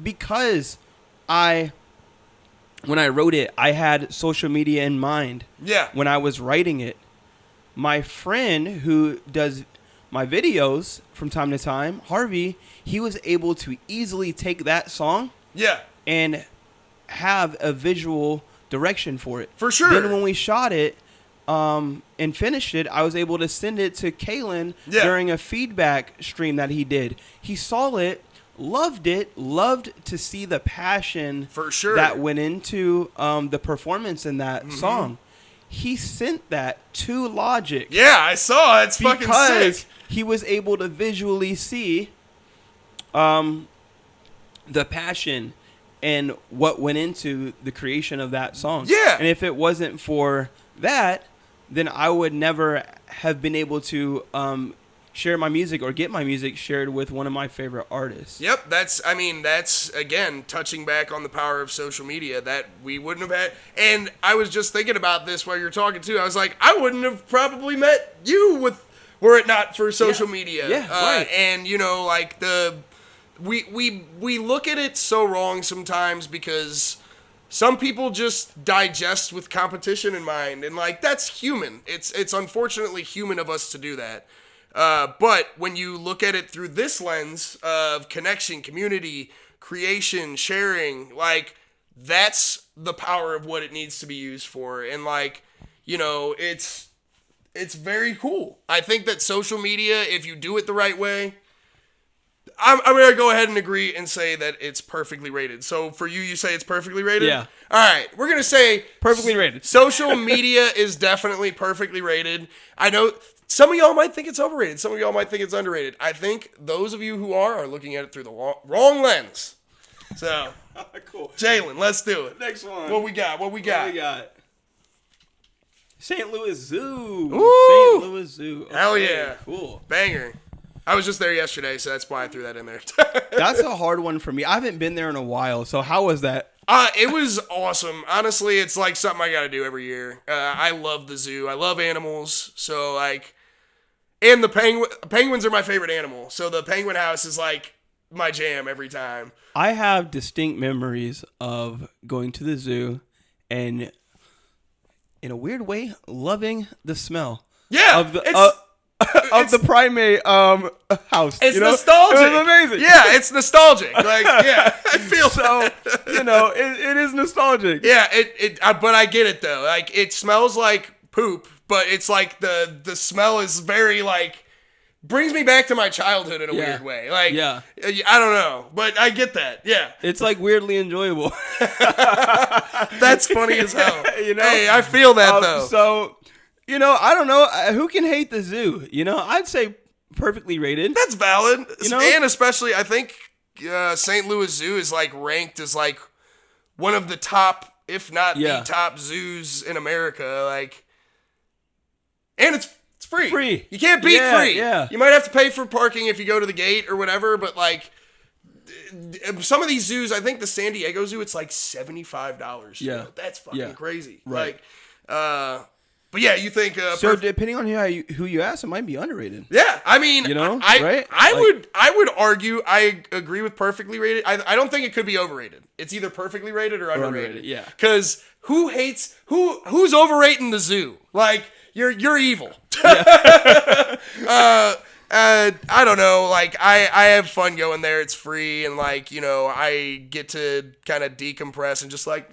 Speaker 2: because when I wrote it, I had social media in mind.
Speaker 1: Yeah.
Speaker 2: When I was writing it. My friend who does my videos from time to time, Harvey, he was able to easily take that song and have a visual direction for it.
Speaker 1: For sure.
Speaker 2: Then when we shot it and finished it, I was able to send it to Kalen during a feedback stream that he did. He saw it, loved to see the passion
Speaker 1: for sure
Speaker 2: that went into the performance in that song. He sent that to Logic.
Speaker 1: Yeah, I saw it. It's fucking sick.
Speaker 2: Because he was able to visually see the passion and what went into the creation of that song.
Speaker 1: Yeah.
Speaker 2: And if it wasn't for that, then I would never have been able to share my music or get my music shared with one of my favorite artists.
Speaker 1: Yep, that's again touching back on the power of social media that we wouldn't have had. And I was just thinking about this while you're talking too. I was like, I wouldn't have probably met you were it not for social media.
Speaker 2: Yeah, right.
Speaker 1: And like we look at it so wrong sometimes because some people just digest with competition in mind, and like that's human. It's unfortunately human of us to do that. But when you look at it through this lens of connection, community, creation, sharing, like that's the power of what it needs to be used for. And like, it's very cool. I think that social media, if you do it the right way, I'm going to go ahead and agree and say that it's perfectly rated. So for you say it's perfectly rated?
Speaker 2: Yeah.
Speaker 1: All right. We're going to say
Speaker 2: perfectly rated.
Speaker 1: Social media is definitely perfectly rated. I know some of y'all might think it's overrated. Some of y'all might think it's underrated. I think those of you who are looking at it through the wrong lens. So,
Speaker 2: cool.
Speaker 1: Jalen, let's do it.
Speaker 2: Next one.
Speaker 1: What we got?
Speaker 2: St. Louis Zoo.
Speaker 1: Ooh.
Speaker 2: St. Louis Zoo. Okay,
Speaker 1: hell yeah.
Speaker 2: Cool.
Speaker 1: Banger. I was just there yesterday, so that's why I threw that in there.
Speaker 2: That's a hard one for me. I haven't been there in a while, so how was that?
Speaker 1: It was awesome. Honestly, it's like something I got to do every year. I love the zoo. I love animals. So like, and the penguins are my favorite animal. So the penguin house is like my jam every time.
Speaker 2: I have distinct memories of going to the zoo and, in a weird way, loving the smell.
Speaker 1: Yeah,
Speaker 2: of the primate house.
Speaker 1: It's nostalgic.
Speaker 2: It was amazing.
Speaker 1: Yeah, it's nostalgic. Like, yeah, I feel
Speaker 2: so. It is nostalgic.
Speaker 1: Yeah, but I get it though. Like, it smells like poop, but it's like the smell is very like brings me back to my childhood in a weird way. Like, I don't know, but I get that. Yeah,
Speaker 2: it's like weirdly enjoyable.
Speaker 1: That's funny as hell. Hey, I feel that though.
Speaker 2: So. I don't know. Who can hate the zoo? I'd say perfectly rated.
Speaker 1: That's valid. And especially, I think St. Louis Zoo is like ranked as like one of the top if not
Speaker 2: Yeah.
Speaker 1: the top zoos in America. Like, and it's free.
Speaker 2: Free.
Speaker 1: You can't beat free.
Speaker 2: Yeah.
Speaker 1: You might have to pay for parking if you go to the gate or whatever, but like some of these zoos, I think the San Diego Zoo, it's like $75.
Speaker 2: Yeah.
Speaker 1: You know? That's fucking
Speaker 2: Yeah.
Speaker 1: crazy.
Speaker 2: Right.
Speaker 1: Like, but yeah, you think
Speaker 2: So depending on who you ask, it might be underrated.
Speaker 1: yeah, I mean,
Speaker 2: You know,
Speaker 1: I
Speaker 2: right?
Speaker 1: I would argue I agree with perfectly rated. I don't think it could be overrated. It's either perfectly rated or underrated.
Speaker 2: yeah.
Speaker 1: Because who's overrating the zoo? Like you're evil. I don't know. Like I have fun going there. It's free, and like I get to kind of decompress and just like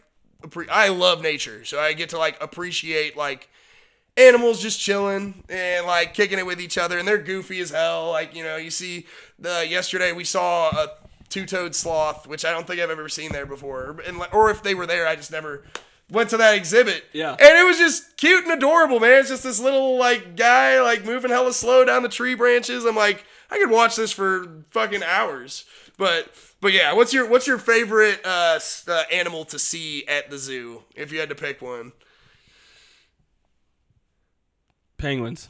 Speaker 1: I love nature, so I get to like appreciate like animals just chilling and like kicking it with each other, and they're goofy as hell. Like you see yesterday we saw a two-toed sloth, which I don't think I've ever seen there before, or if they were there, I just never went to that exhibit.
Speaker 2: Yeah.
Speaker 1: And it was just cute and adorable, man. It's just this little like guy like moving hella slow down the tree branches. I'm like, I could watch this for fucking hours. But yeah, what's your favorite animal to see at the zoo if you had to pick one?
Speaker 2: Penguins.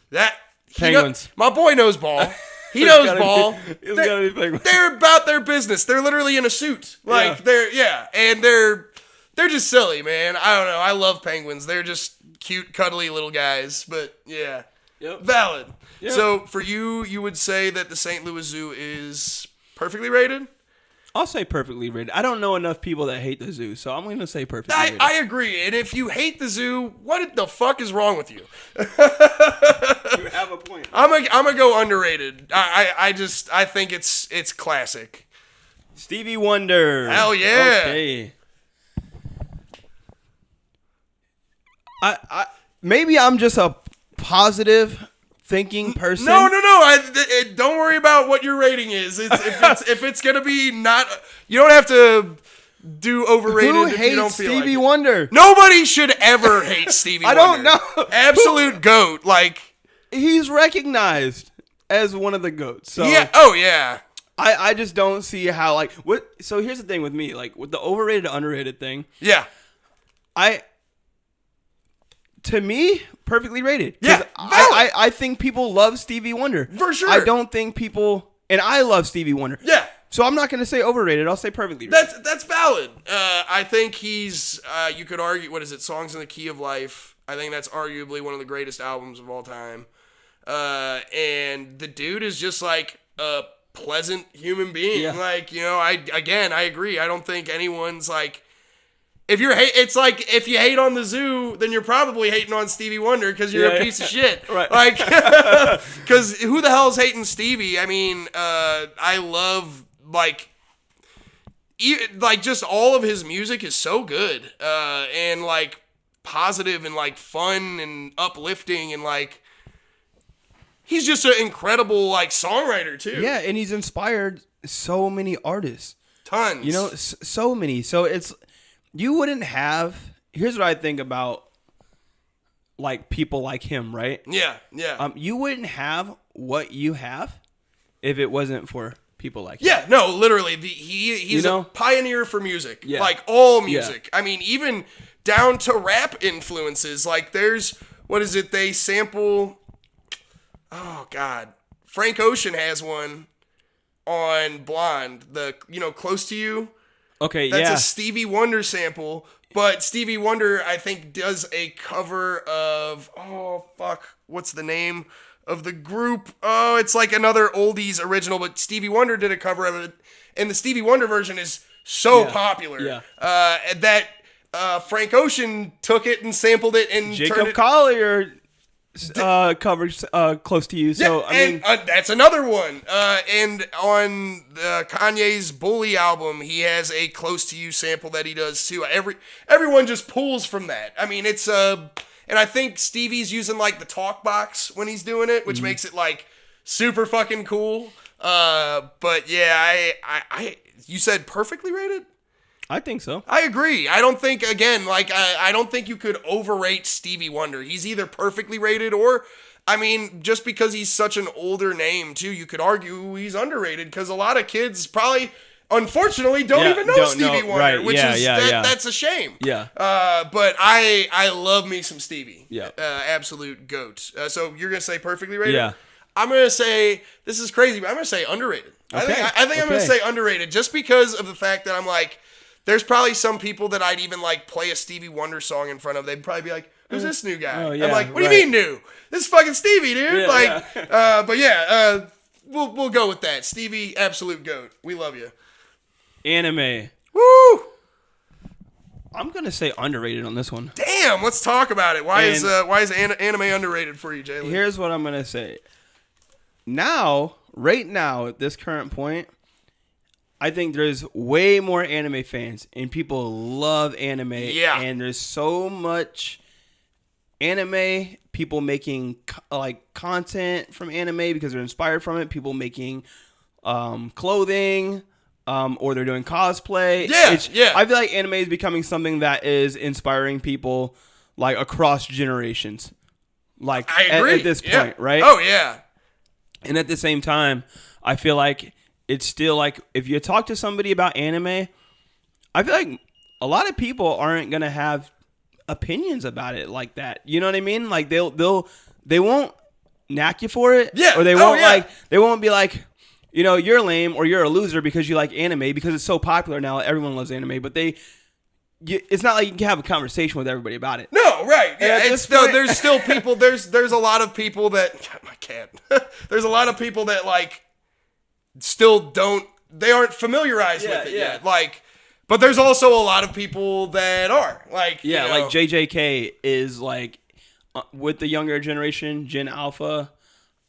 Speaker 1: Penguins. My boy knows ball. He knows ball.
Speaker 2: It's gotta be penguins.
Speaker 1: They're about their business. They're literally in a suit. Like and they're just silly, man. I don't know. I love penguins. They're just cute, cuddly little guys. But yeah,
Speaker 2: Yep.
Speaker 1: valid.
Speaker 2: Yep.
Speaker 1: So for you would say that the St. Louis Zoo is perfectly rated?
Speaker 2: I'll say perfectly rated. I don't know enough people that hate the zoo, so I'm going to say perfectly rated.
Speaker 1: I agree. And if you hate the zoo, what the fuck is wrong with you?
Speaker 2: You have a point.
Speaker 1: I'm gonna go underrated. I think it's classic.
Speaker 2: Stevie Wonder.
Speaker 1: Hell yeah.
Speaker 2: Okay. I maybe I'm just a positive thinking person.
Speaker 1: No. Don't worry about what your rating is. If it's gonna be not, you don't have to do overrated.
Speaker 2: Who
Speaker 1: if you don't
Speaker 2: hates
Speaker 1: feel
Speaker 2: Stevie
Speaker 1: like it.
Speaker 2: Wonder?
Speaker 1: Nobody should ever hate Stevie
Speaker 2: I
Speaker 1: Wonder.
Speaker 2: don't know.
Speaker 1: Absolute goat. Like
Speaker 2: He's recognized as one of the goats. So
Speaker 1: yeah. Oh yeah.
Speaker 2: I just don't see how like what. So here's the thing with me, like with the overrated underrated thing.
Speaker 1: Yeah.
Speaker 2: To me, perfectly rated. 'Cause
Speaker 1: Yeah,
Speaker 2: I think people love Stevie Wonder.
Speaker 1: For sure.
Speaker 2: I don't think people, and I love Stevie Wonder.
Speaker 1: Yeah.
Speaker 2: So I'm not going to say overrated. I'll say perfectly rated.
Speaker 1: That's valid. I think he's. You could argue. What is it? Songs in the Key of Life. I think that's arguably one of the greatest albums of all time. And the dude is just like a pleasant human being.
Speaker 2: Yeah.
Speaker 1: Like I agree. I don't think anyone's like. If you're it's like if you hate on the zoo, then you're probably hating on Stevie Wonder because you're a piece of shit.
Speaker 2: Right.
Speaker 1: Like, because who the hell's hating Stevie? I mean, I love like just all of his music is so good and like positive and like fun and uplifting and like he's just an incredible like songwriter too.
Speaker 2: Yeah, and he's inspired so many artists.
Speaker 1: Tons.
Speaker 2: So many. So it's you wouldn't have. Here's what I think about like people like him, right?
Speaker 1: Yeah.
Speaker 2: You wouldn't have what you have if it wasn't for people like him.
Speaker 1: Yeah, no, literally, he's a pioneer for music,
Speaker 2: Yeah.
Speaker 1: like all music. I mean, even down to rap influences. Like, there's what is it? They sample. Oh God, Frank Ocean has one on Blonde. The Close to You.
Speaker 2: Okay,
Speaker 1: That's
Speaker 2: yeah.
Speaker 1: a Stevie Wonder sample, but Stevie Wonder I think does a cover of what's the name of the group? Oh, it's like another oldies original, but Stevie Wonder did a cover of it, and the Stevie Wonder version is so popular.
Speaker 2: Yeah.
Speaker 1: That Frank Ocean took it and sampled it and turned
Speaker 2: Jacob
Speaker 1: it.
Speaker 2: Collier covers Close to You. So I mean,
Speaker 1: that's another one. And on Kanye's Bully album, he has a Close to You sample that he does too. Everyone just pulls from that. I mean, it's and I think Stevie's using like the talk box when he's doing it, which makes it like super fucking cool. But yeah, I you said perfectly rated?
Speaker 2: I think so.
Speaker 1: I agree. I don't think, again, like, I don't think you could overrate Stevie Wonder. He's either perfectly rated or, I mean, just because he's such an older name, too, you could argue he's underrated because a lot of kids probably, unfortunately don't
Speaker 2: Yeah,
Speaker 1: even know
Speaker 2: don't
Speaker 1: Stevie
Speaker 2: know,
Speaker 1: Wonder,
Speaker 2: right,
Speaker 1: which
Speaker 2: yeah,
Speaker 1: is
Speaker 2: yeah, yeah.
Speaker 1: that's a shame.
Speaker 2: Yeah.
Speaker 1: But I love me some Stevie.
Speaker 2: Yeah.
Speaker 1: Absolute goat. So you're gonna say perfectly rated?
Speaker 2: Yeah.
Speaker 1: I'm gonna say this is crazy, but I'm gonna say underrated.
Speaker 2: Okay.
Speaker 1: I think I'm gonna say underrated just because of the fact that I'm like, there's probably some people that I'd even like play a Stevie Wonder song in front of. They'd probably be like, "Who's this new guy?"
Speaker 2: Oh, yeah,
Speaker 1: I'm like, "What do you
Speaker 2: right.
Speaker 1: mean new? This is fucking Stevie, dude!"
Speaker 2: Yeah,
Speaker 1: But yeah, we'll go with that. Stevie, absolute goat. We love you.
Speaker 2: Anime.
Speaker 1: Woo!
Speaker 2: I'm gonna say underrated on this one.
Speaker 1: Damn, let's talk about it. Why is anime underrated for you, Jalen?
Speaker 2: Here's what I'm gonna say. Right now, at this current point, I think there's way more anime fans, and people love anime.
Speaker 1: Yeah.
Speaker 2: And there's so much anime, people making content from anime because they're inspired from it. People making clothing, or they're doing cosplay.
Speaker 1: Yeah.
Speaker 2: I feel like anime is becoming something that is inspiring people like across generations. Like
Speaker 1: I agree.
Speaker 2: At this point, right?
Speaker 1: Oh yeah.
Speaker 2: And at the same time, I feel like it's still like if you talk to somebody about anime, I feel like a lot of people aren't gonna have opinions about it like that. You know what I mean? Like they won't knack you for it.
Speaker 1: Yeah.
Speaker 2: Or they won't be like, you know, you're lame or you're a loser because you like anime because it's so popular now. Everyone loves anime, but it's not like you can have a conversation with everybody about it.
Speaker 1: No, right. Yeah,
Speaker 2: at
Speaker 1: it's
Speaker 2: this
Speaker 1: still
Speaker 2: point-
Speaker 1: there's still people there's a lot of people that my cat. There's a lot of people that like still they aren't familiarized with it yet. Like, but there's also a lot of people that are. Like,
Speaker 2: Yeah,
Speaker 1: you know,
Speaker 2: like JJK is like with the younger generation, Gen Alpha.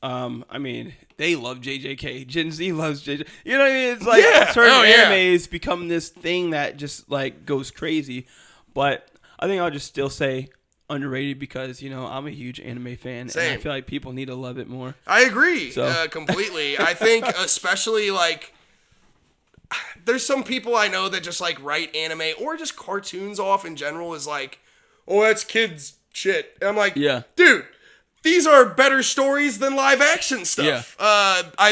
Speaker 2: I mean, they love JJK. Gen Z loves JJ. You know what I mean? It's like certain animes become this thing that just like goes crazy. But I think I'll just still say underrated because, you know, I'm a huge anime fan.
Speaker 1: Same.
Speaker 2: And I feel like people need to love it more.
Speaker 1: I agree
Speaker 2: So.
Speaker 1: completely. I think especially like there's some people I know that just like write anime or just cartoons off in general is like, oh, that's kids shit. And I'm like,
Speaker 2: Yeah.
Speaker 1: dude, these are better stories than live action stuff.
Speaker 2: Yeah.
Speaker 1: I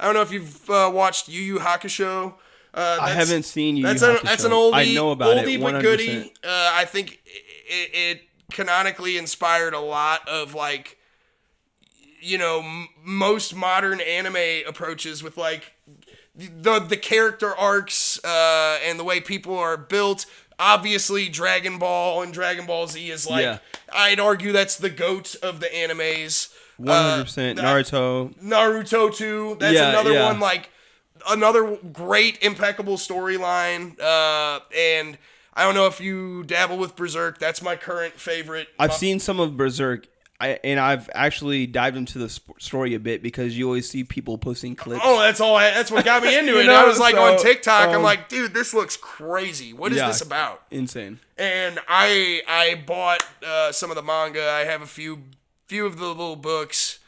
Speaker 1: don't know if you've watched Yu Yu Hakusho.
Speaker 2: I haven't seen Yu Yu
Speaker 1: That's
Speaker 2: Hakusho.
Speaker 1: an oldie.
Speaker 2: I know about
Speaker 1: oldie
Speaker 2: it,
Speaker 1: but
Speaker 2: 100%.
Speaker 1: goodie. I think it canonically inspired a lot of like, you know, most modern anime approaches with like the character arcs and the way people are built. Obviously, Dragon Ball and Dragon Ball Z is like, I'd argue that's the GOAT of the animes.
Speaker 2: 100%.
Speaker 1: Naruto too. That's another one, like, another great, impeccable storyline. And I don't know if you dabble with Berserk. That's my current favorite.
Speaker 2: I've seen some of Berserk. And I've actually dived into the story a bit because you always see people posting clips.
Speaker 1: Oh, that's what got me into it.
Speaker 2: You know,
Speaker 1: I was like on
Speaker 2: so,
Speaker 1: TikTok. I'm like, dude, this looks crazy. What is
Speaker 2: Yeah.
Speaker 1: this about?
Speaker 2: Insane.
Speaker 1: And I bought some of the manga. I have a few of the little books,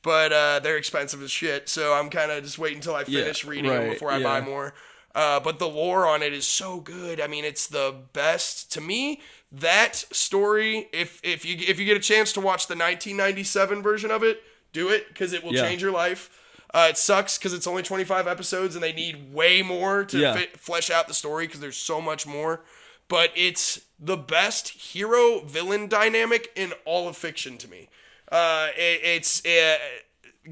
Speaker 1: but they're expensive as shit. So I'm kind of just waiting until I finish reading them before I buy more. But the lore on it is so good. I mean, it's the best to me. That story, if you get a chance to watch the 1997 version of it, do it because it will change your life. It sucks because it's only 25 episodes and they need way more to flesh out the story because there's so much more. But it's the best hero-villain dynamic in all of fiction to me.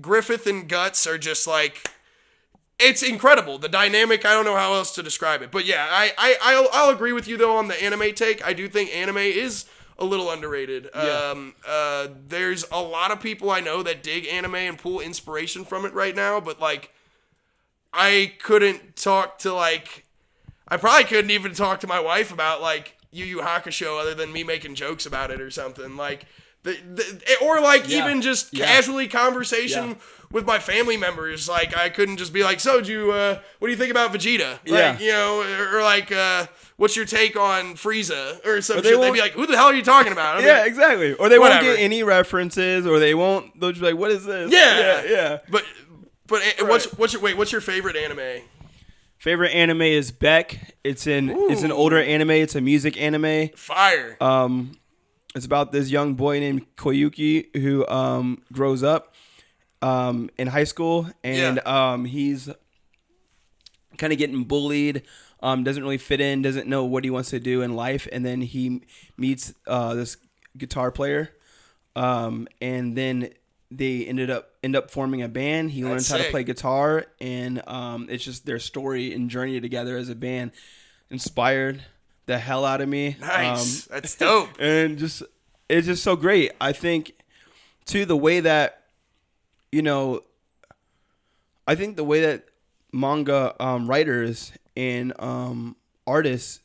Speaker 1: Griffith and Guts are just like... It's incredible. The dynamic, I don't know how else to describe it. But yeah, I'll agree with you, though, on the anime take. I do think anime is a little underrated. There's a lot of people I know that dig anime and pull inspiration from it right now. But, like, I couldn't talk to, like... I probably couldn't even talk to my wife about, like, Yu Yu Hakusho other than me making jokes about it or something. Like... even just casually conversation with my family members. Like, I couldn't just be like, so, what do you think about Vegeta? Like, you know, or like, what's your take on Frieza? Or some shit. They'd be like, who the hell are you talking about?
Speaker 2: Exactly. Or they won't get any references, or they'll just be like, what is this?
Speaker 1: Yeah. But what's your favorite anime?
Speaker 2: Favorite anime is Beck. It's an older anime. It's a music anime.
Speaker 1: Fire.
Speaker 2: It's about this young boy named Koyuki who grows up in high school, and he's kind kind of getting bullied, doesn't really fit in, doesn't know what he wants to do in life, and then he meets this guitar player, and then they end up forming a band. He learns how to play guitar, and it's just their story and journey together as a band inspired the hell out of me.
Speaker 1: Nice. That's dope.
Speaker 2: And it's just so great. I think too the way that manga writers and artists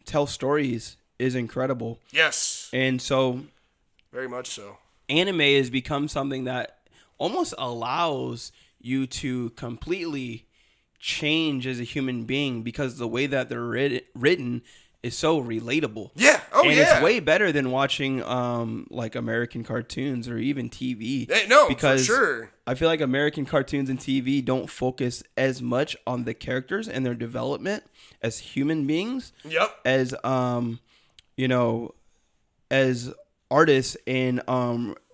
Speaker 2: tell stories is incredible.
Speaker 1: Yes.
Speaker 2: And so
Speaker 1: very much so. Anime
Speaker 2: has become something that almost allows you to completely change as a human being because the way that they're written is so relatable.
Speaker 1: Yeah.
Speaker 2: And it's way better than watching like American cartoons or even TV.
Speaker 1: No,
Speaker 2: because
Speaker 1: for sure.
Speaker 2: I feel like American cartoons and TV don't focus as much on the characters and their development as human beings.
Speaker 1: Yep.
Speaker 2: As as artists and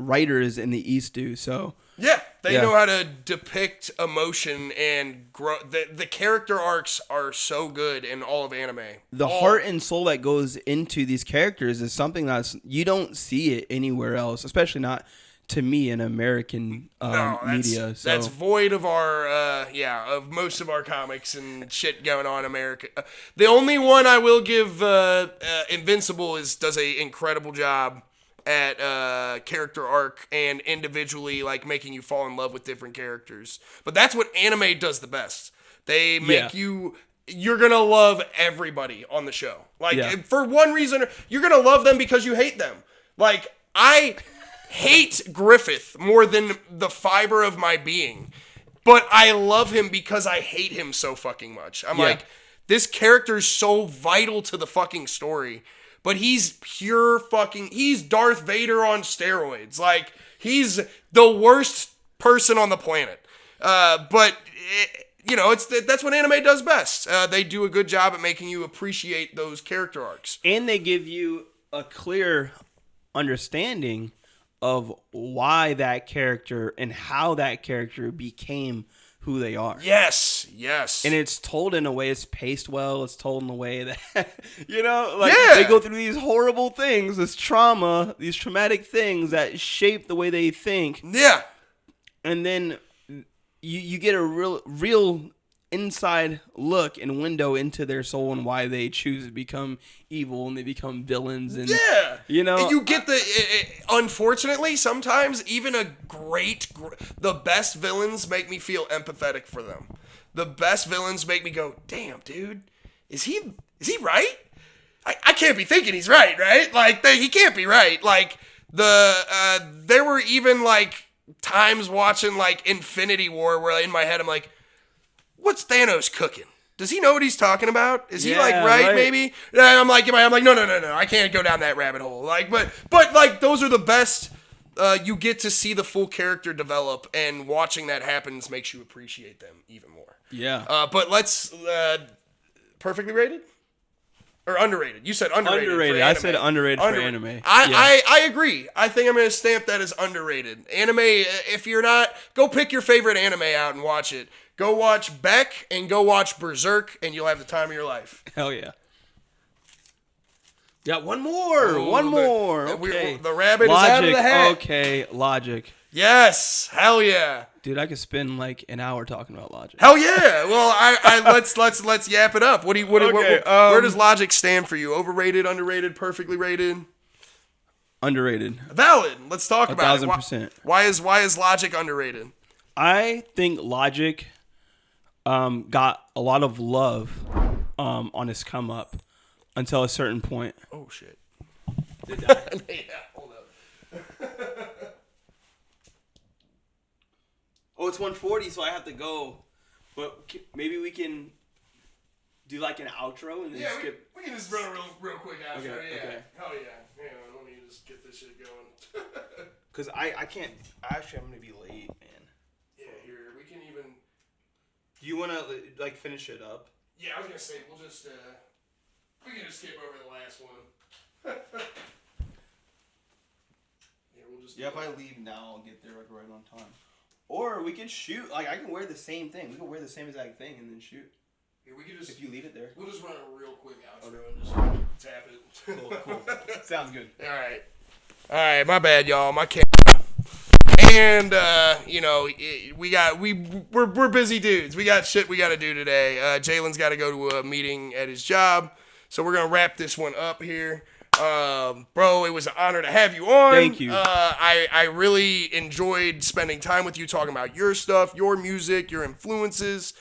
Speaker 2: writers in the East do. So
Speaker 1: yeah, they know how to depict emotion and grow. The character arcs are so good in all of anime.
Speaker 2: The heart and soul that goes into these characters is something you don't see it anywhere else, especially not to me in American media. So
Speaker 1: that's void of our of most of our comics and shit going on in America. The only one I will give Invincible does a incredible job at character arc and individually like making you fall in love with different characters. But that's what anime does the best. They make you're gonna love everybody on the show. Like for one reason, you're gonna love them because you hate them. Like I hate Griffith more than the fiber of my being, but I love him because I hate him so fucking much. I'm like, this character is so vital to the fucking story. But he's he's Darth Vader on steroids. Like, he's the worst person on the planet. But, that's what anime does best. They do a good job at making you appreciate those character arcs.
Speaker 2: And they give you a clear understanding of why that character and how that character became who they are.
Speaker 1: Yes.
Speaker 2: And it's told in a way, it's paced well, it's told in a way that, they go through these horrible things, this trauma, these traumatic things that shape the way they think.
Speaker 1: Yeah.
Speaker 2: And then you get a real inside look and window into their soul and why they choose to become evil and they become villains. And,
Speaker 1: and you get unfortunately, sometimes even the best villains make me feel empathetic for them. The best villains make me go, damn, dude, is he right? I can't be thinking he's right? Like, he can't be right. Like, there were even, like, times watching, like, Infinity War where in my head I'm like, what's Thanos cooking? Does he know what he's talking about? Is he like right? Maybe? And I'm like, no. I can't go down that rabbit hole. Like, but like those are the best. You get to see the full character develop, and watching that happens makes you appreciate them even more.
Speaker 2: Yeah.
Speaker 1: But let's perfectly rated or underrated. You said underrated.
Speaker 2: Underrated. I said underrated for anime.
Speaker 1: I agree. I think I'm gonna stamp that as underrated. Anime. If you're not, go pick your favorite anime out and watch it. Go watch Beck and go watch Berserk, and you'll have the time of your life.
Speaker 2: Hell yeah. Yeah, one more. Okay.
Speaker 1: The rabbit is out of the hat.
Speaker 2: Okay, Logic.
Speaker 1: Yes. Hell yeah.
Speaker 2: Dude, I could spend like an hour talking about Logic.
Speaker 1: Hell yeah. Well, let's yap it up. Where does Logic stand for you? Overrated, underrated, perfectly rated?
Speaker 2: Underrated.
Speaker 1: Valid. Let's talk about it.
Speaker 2: 1,000%.
Speaker 1: Why is Logic underrated?
Speaker 2: I think Logic got a lot of love on his come up until a certain point.
Speaker 1: Oh shit!
Speaker 2: Did that?
Speaker 1: Yeah, hold up.
Speaker 2: Oh, it's 1:40, so I have to go. But maybe we can do like an outro and then skip.
Speaker 1: We can just run a real quick outro.
Speaker 2: Okay.
Speaker 1: Hell yeah! Hang on, let me just get this shit going.
Speaker 2: Cause I can't. Actually, I'm gonna be late, man.
Speaker 1: Yeah, here we can even.
Speaker 2: Do you wanna like finish it up?
Speaker 1: Yeah, I was gonna say we'll just we can just skip over the last one. Yeah, we'll just.
Speaker 2: Yeah, if I leave now, I'll get there like right on time. Or we can shoot. Like I can wear the same thing. We can wear the same exact thing and then shoot.
Speaker 1: We can just,
Speaker 2: If you leave it there.
Speaker 1: we'll just run a real quick outro and just tap it.
Speaker 2: Cool. Sounds good.
Speaker 1: All right, my bad, y'all. My camera. And we're busy dudes. We got shit we got to do today. Jalen's got to go to a meeting at his job, so we're gonna wrap this one up here. Bro, it was an honor to have you on.
Speaker 2: Thank you.
Speaker 1: I really enjoyed spending time with you, talking about your stuff, your music, your influences.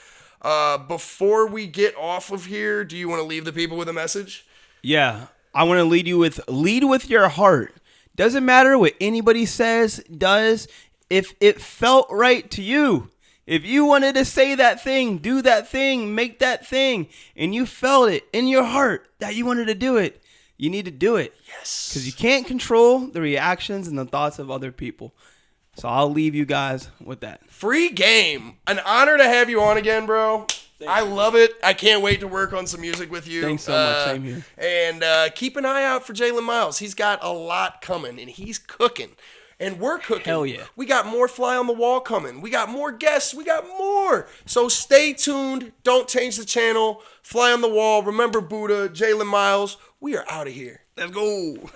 Speaker 1: Before we get off of here, do you want to leave the people with a message?
Speaker 2: Yeah, I want to lead with your heart. Doesn't matter what anybody says, does. If it felt right to you, if you wanted to say that thing, do that thing, make that thing, and you felt it in your heart that you wanted to do it, you need to do it.
Speaker 1: Yes.
Speaker 2: Because you can't control the reactions and the thoughts of other people. So I'll leave you guys with that.
Speaker 1: Free game. An honor to have you on again, bro. I love it. I can't wait to work on some music with you.
Speaker 2: Thanks so much. Same here.
Speaker 1: And keep an eye out for Jalen Miles. He's got a lot coming, and he's cooking. And we're cooking.
Speaker 2: Hell yeah.
Speaker 1: We got more Fly on the Wall coming. We got more guests. We got more. So stay tuned. Don't change the channel. Fly on the Wall. Remember Buddha, Jalen Miles. We are out of here.
Speaker 2: Let's go.